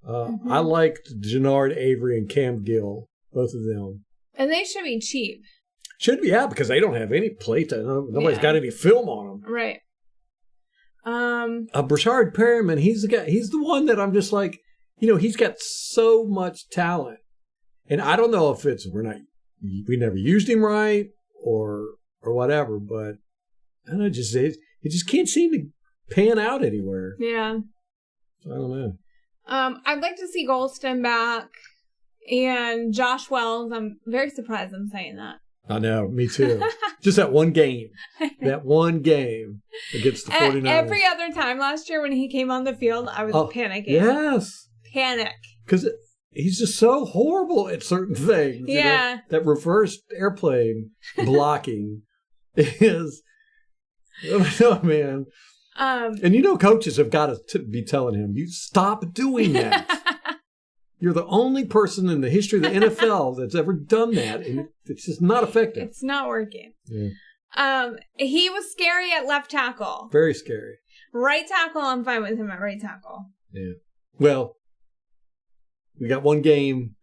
I liked Jannard Avery and Cam Gill, both of them. And they should be cheap. Should be, yeah, because they don't have any play time. Nobody's got any film on them. Right. Brashard Perryman, he's the guy. He's the one that I'm just like, he's got so much talent, and I don't know if it's we never used him right or whatever, but I don't know, it just can't seem to pan out anywhere. Yeah. I don't know. I'd like to see Golston back and Josh Wells. I'm very surprised I'm saying that. I know, me too. Just that one game. That one game against the 49ers. Every other time last year when he came on the field, I was panicking. Yes. Panic. Because he's just so horrible at certain things. Yeah. That reverse airplane blocking is, oh man. And coaches have got to be telling him, you stop doing that. You're the only person in the history of the NFL that's ever done that, and it's just not effective. It's not working. Yeah. He was scary at left tackle. Very scary. Right tackle, I'm fine with him at right tackle. Yeah. Well, we got one game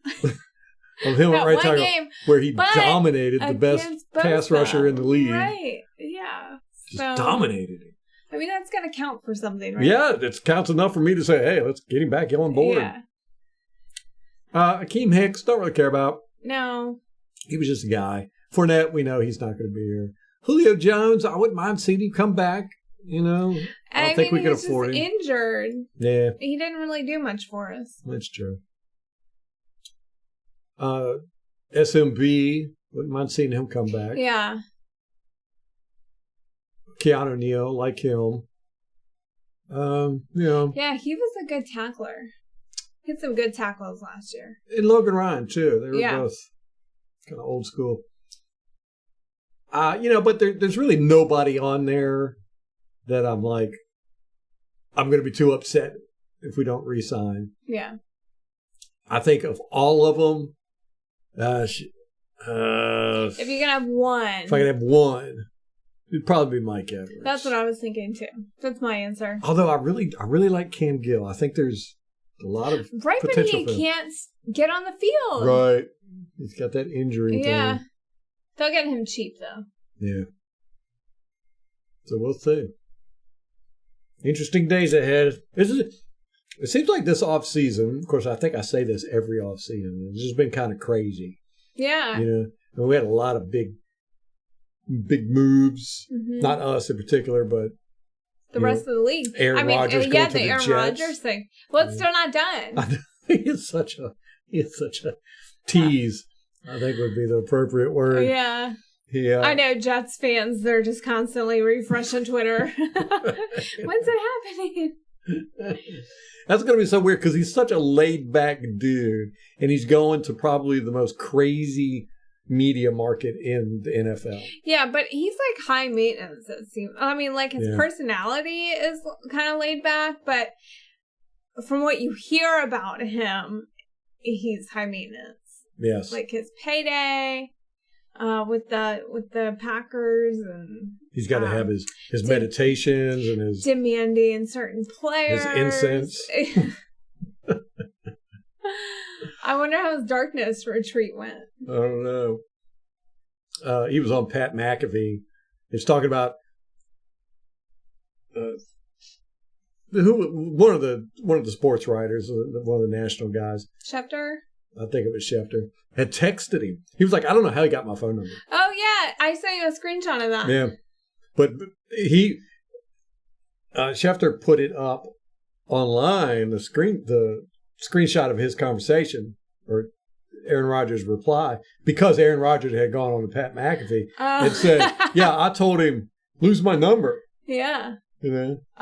of him at right tackle where he dominated the best pass rusher in the league. Right. Yeah. Just dominated him. I mean, that's going to count for something, right? Yeah, it counts enough for me to say, hey, let's get him back on board. Yeah. Akeem Hicks, don't really care about. No. He was just a guy. Fournette, we know he's not going to be here. Julio Jones, I wouldn't mind seeing him come back. I don't think we could afford him. Injured. Yeah. He didn't really do much for us. That's true. SMB, wouldn't mind seeing him come back. Yeah. Keanu Neal, like him. Yeah, he was a good tackler. He had some good tackles last year. And Logan Ryan, too. They were both kind of old school. But there's really nobody on there that I'm like, I'm going to be too upset if we don't re-sign. Yeah. I think of all of them, if you can have one. If I could have one, it'd probably be Mike Evans. That's what I was thinking too. That's my answer. Although I really like Cam Gill. I think there's a lot of potential when he can't get on the field. Right. He's got that injury Yeah. thing. They'll get him cheap though. Yeah. So we'll see. Interesting days ahead. It seems like this off season, of course, I think I say this every off season. It's just been kind of crazy. Yeah. We had a lot of big moves. Mm-hmm. Not us in particular, but the rest of the league. Aaron Rodgers going to the Jets. Aaron Rodgers thing. Well, it's still not done. It's such a tease, I think would be the appropriate word. Yeah. Yeah. I know Jets fans, they're just constantly refreshing Twitter. When's it happening? That's going to be so weird because he's such a laid-back dude, and he's going to probably the most crazy media market in the NFL. Yeah, but he's like high maintenance, it seems. I mean, like his personality is kind of laid back, but from what you hear about him, he's high maintenance. Yes. Like his payday with the Packers, and he's got to have his meditations and his demanding certain players. His incense. I wonder how his darkness retreat went. I don't know. He was on Pat McAfee. He was talking about one of the sports writers, one of the national guys. Schefter? I think it was Schefter. Had texted him. He was like, I don't know how he got my phone number. Oh yeah, I sent you a screenshot of that. Yeah, but he Schefter put it up online. The screenshot of his conversation or Aaron Rodgers' reply, because Aaron Rodgers had gone on to Pat McAfee and said, "Yeah, I told him lose my number." Yeah, I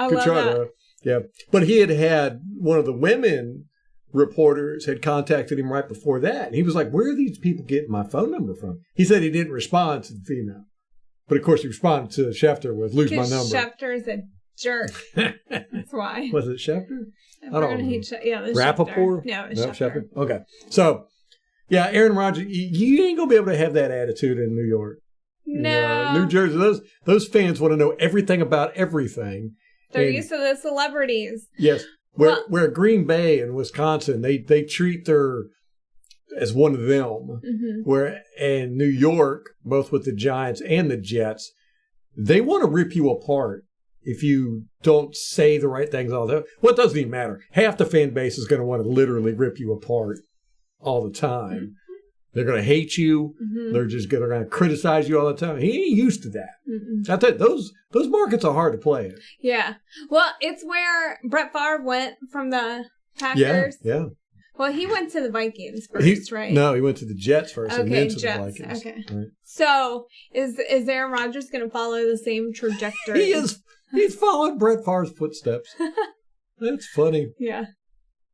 love that. Yeah, but he had one of the women reporters had contacted him right before that. And he was like, where are these people getting my phone number from? He said he didn't respond to the female. But, of course, he responded to Schefter with lose my number. Schefter's a jerk. That's why. Was it Schefter? I don't know. Rappaport? No, it's Schefter. Okay. So, yeah, Aaron Rodgers, you ain't going to be able to have that attitude in New York. No. New Jersey, those fans want to know everything about everything. They're used to the celebrities. Yes. Where Green Bay and Wisconsin, they treat as one of them. Mm-hmm. Where in New York, both with the Giants and the Jets, they want to rip you apart if you don't say the right things all the time. Well, it doesn't even matter. Half the fan base is going to want to literally rip you apart all the time. Mm-hmm. They're going to hate you. Mm-hmm. They're going to criticize you all the time. He ain't used to that. Mm-mm. I tell you, those markets are hard to play in. Yeah. Well, it's where Brett Favre went from the Packers. Yeah. Well, he went to the Vikings first, right? No, he went to the Jets first and then to Jets. The Vikings. Okay. Right. So is Aaron Rodgers going to follow the same trajectory? He is. He's following Brett Favre's footsteps. That's funny. Yeah.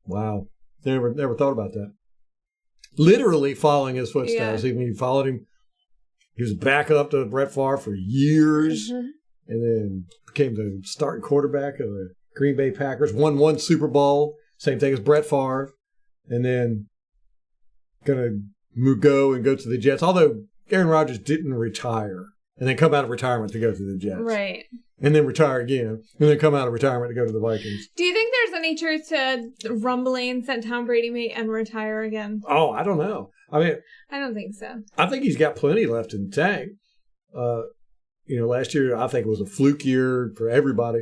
Wow. Never thought about that. Literally following his footsteps. Yeah. He followed him. He was back up to Brett Favre for years, and then became the starting quarterback of the Green Bay Packers. Won one Super Bowl, same thing as Brett Favre, and then gonna go to the Jets. Although Aaron Rodgers didn't retire, and then come out of retirement to go to the Jets, right? And then retire again, and then come out of retirement to go to the Vikings. Do you think there's any truth to rumblings that Tom Brady may retire again? Oh, I don't know. I mean, I don't think so. I think he's got plenty left in the tank. Last year I think it was a fluke year for everybody.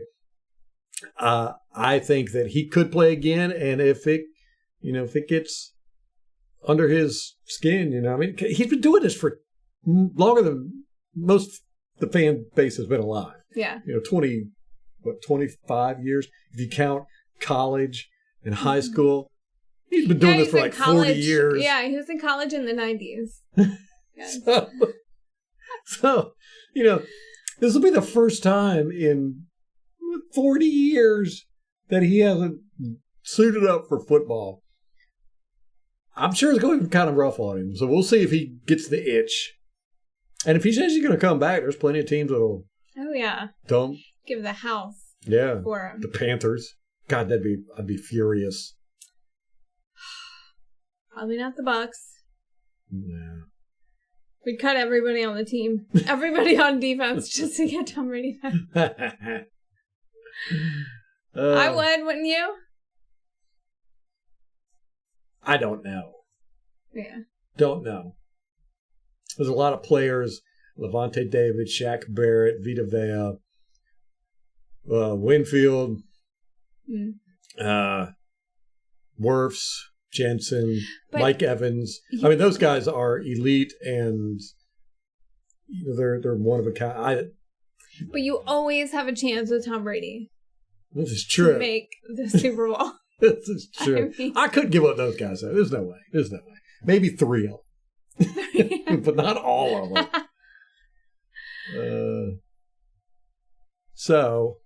I think that he could play again, and if it gets under his skin. You know, I mean, he's been doing this for longer than most the fan base has been alive. Yeah. 25 years if you count college and high school. He's been doing this for like 40 years. Yeah, he was in college in the 90s. Yes. So, this will be the first time in 40 years that he hasn't suited up for football. I'm sure it's going to be kind of rough on him. So we'll see if he gets the itch. And if he says he's going to come back, there's plenty of teams that'll dump. Give the house for him. The Panthers. God, I'd be furious. Probably not the Bucks. No. We'd cut everybody on the team. Everybody on defense just to get Tom Brady back. I would, wouldn't you? I don't know. Yeah. Don't know. There's a lot of players. Lavonte David, Shaq Barrett, Vita Vea, Winfield, Wirfs, Jensen, Mike Evans. I mean, those guys are elite, and they're one of a kind. But you always have a chance with Tom Brady. This is true. To make the Super Bowl. This is true. I couldn't give up those guys. There's no way. Maybe 3 of them, but not all of them. So,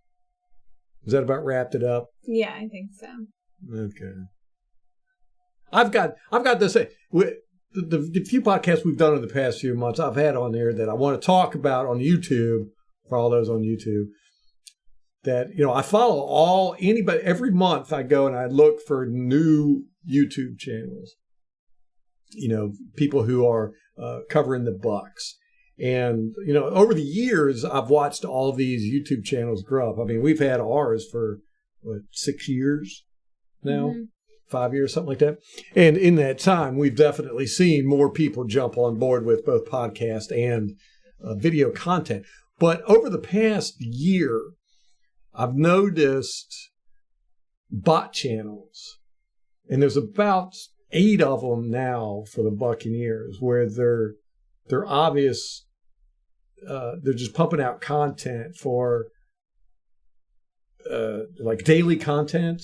is that about wrapped it up? Yeah, I think so. Okay. I've got to say, the few podcasts we've done in the past few months, I've had on there that I want to talk about on YouTube, for all those on YouTube, that, I follow anybody, every month I go and I look for new YouTube channels, people who are covering the Bucs. And, over the years, I've watched all these YouTube channels grow up. I mean, we've had ours for, 6 years now? Mm-hmm. 5 years, something like that. And in that time, we've definitely seen more people jump on board with both podcast and video content. But over the past year, I've noticed bot channels. And there's about 8 of them now for the Buccaneers, where they're obvious. They're just pumping out content for like daily content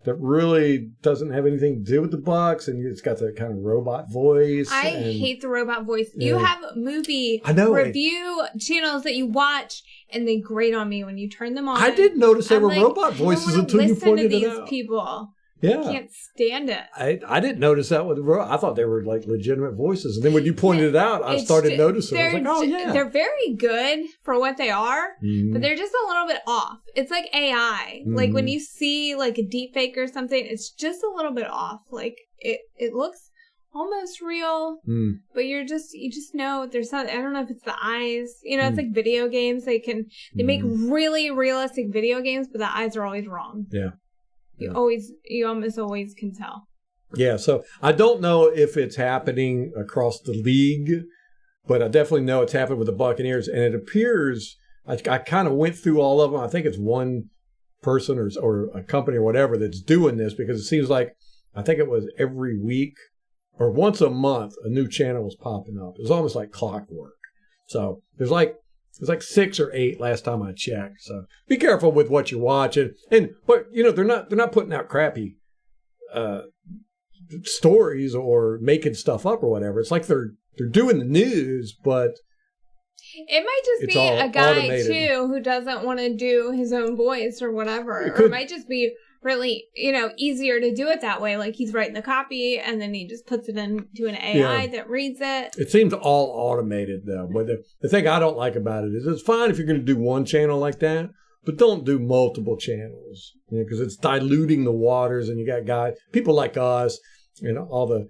that really doesn't have anything to do with the Bucs, and it's got that kind of robot voice. I hate the robot voice. You have movie review channels that you watch, and they grate on me when you turn them on. I didn't notice they were robot voices until you pointed it out. Listen to these people. Yeah. I can't stand it. I didn't notice that with I thought they were like legitimate voices. And then when you pointed it out, I started noticing. I was like, oh, yeah. They're very good for what they are, but they're just a little bit off. It's like AI. Like when you see like a deep fake or something, it's just a little bit off. Like it looks almost real, but you just know there's something. I don't know if it's the eyes. It's like video games. They make really realistic video games, but the eyes are always wrong. Yeah. You almost always can tell. Yeah, so I don't know if it's happening across the league, but I definitely know it's happened with the Buccaneers. And it appears, I kind of went through all of them. I think it's one person or a company or whatever that's doing this, because it seems like, I think it was every week or once a month, a new channel was popping up. It was almost like clockwork. So there's like 6 or 8 last time I checked. So be careful with what you're watching. But they're not putting out crappy stories or making stuff up or whatever. It's like they're doing the news, but it might just be a guy automated too who doesn't want to do his own voice or whatever. Or it might just be really, easier to do it that way. Like he's writing the copy and then he just puts it into an AI that reads it. It seems all automated though. But the thing I don't like about it is it's fine if you're going to do one channel like that, but don't do multiple channels, because it's diluting the waters, and you got people like us, all the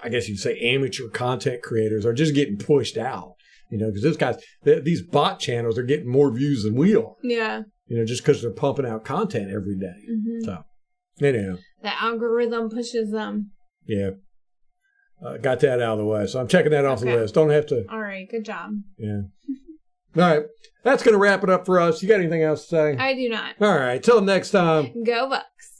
I guess you'd say amateur content creators are just getting pushed out, because those guys, these bot channels are getting more views than we are. Yeah. Just because they're pumping out content every day. Mm-hmm. So, anyhow. The algorithm pushes them. Yeah. Got that out of the way. So I'm checking that off the list. Don't have to. All right. Good job. Yeah. All right. That's going to wrap it up for us. You got anything else to say? I do not. All right. Till next time. Go Bucks.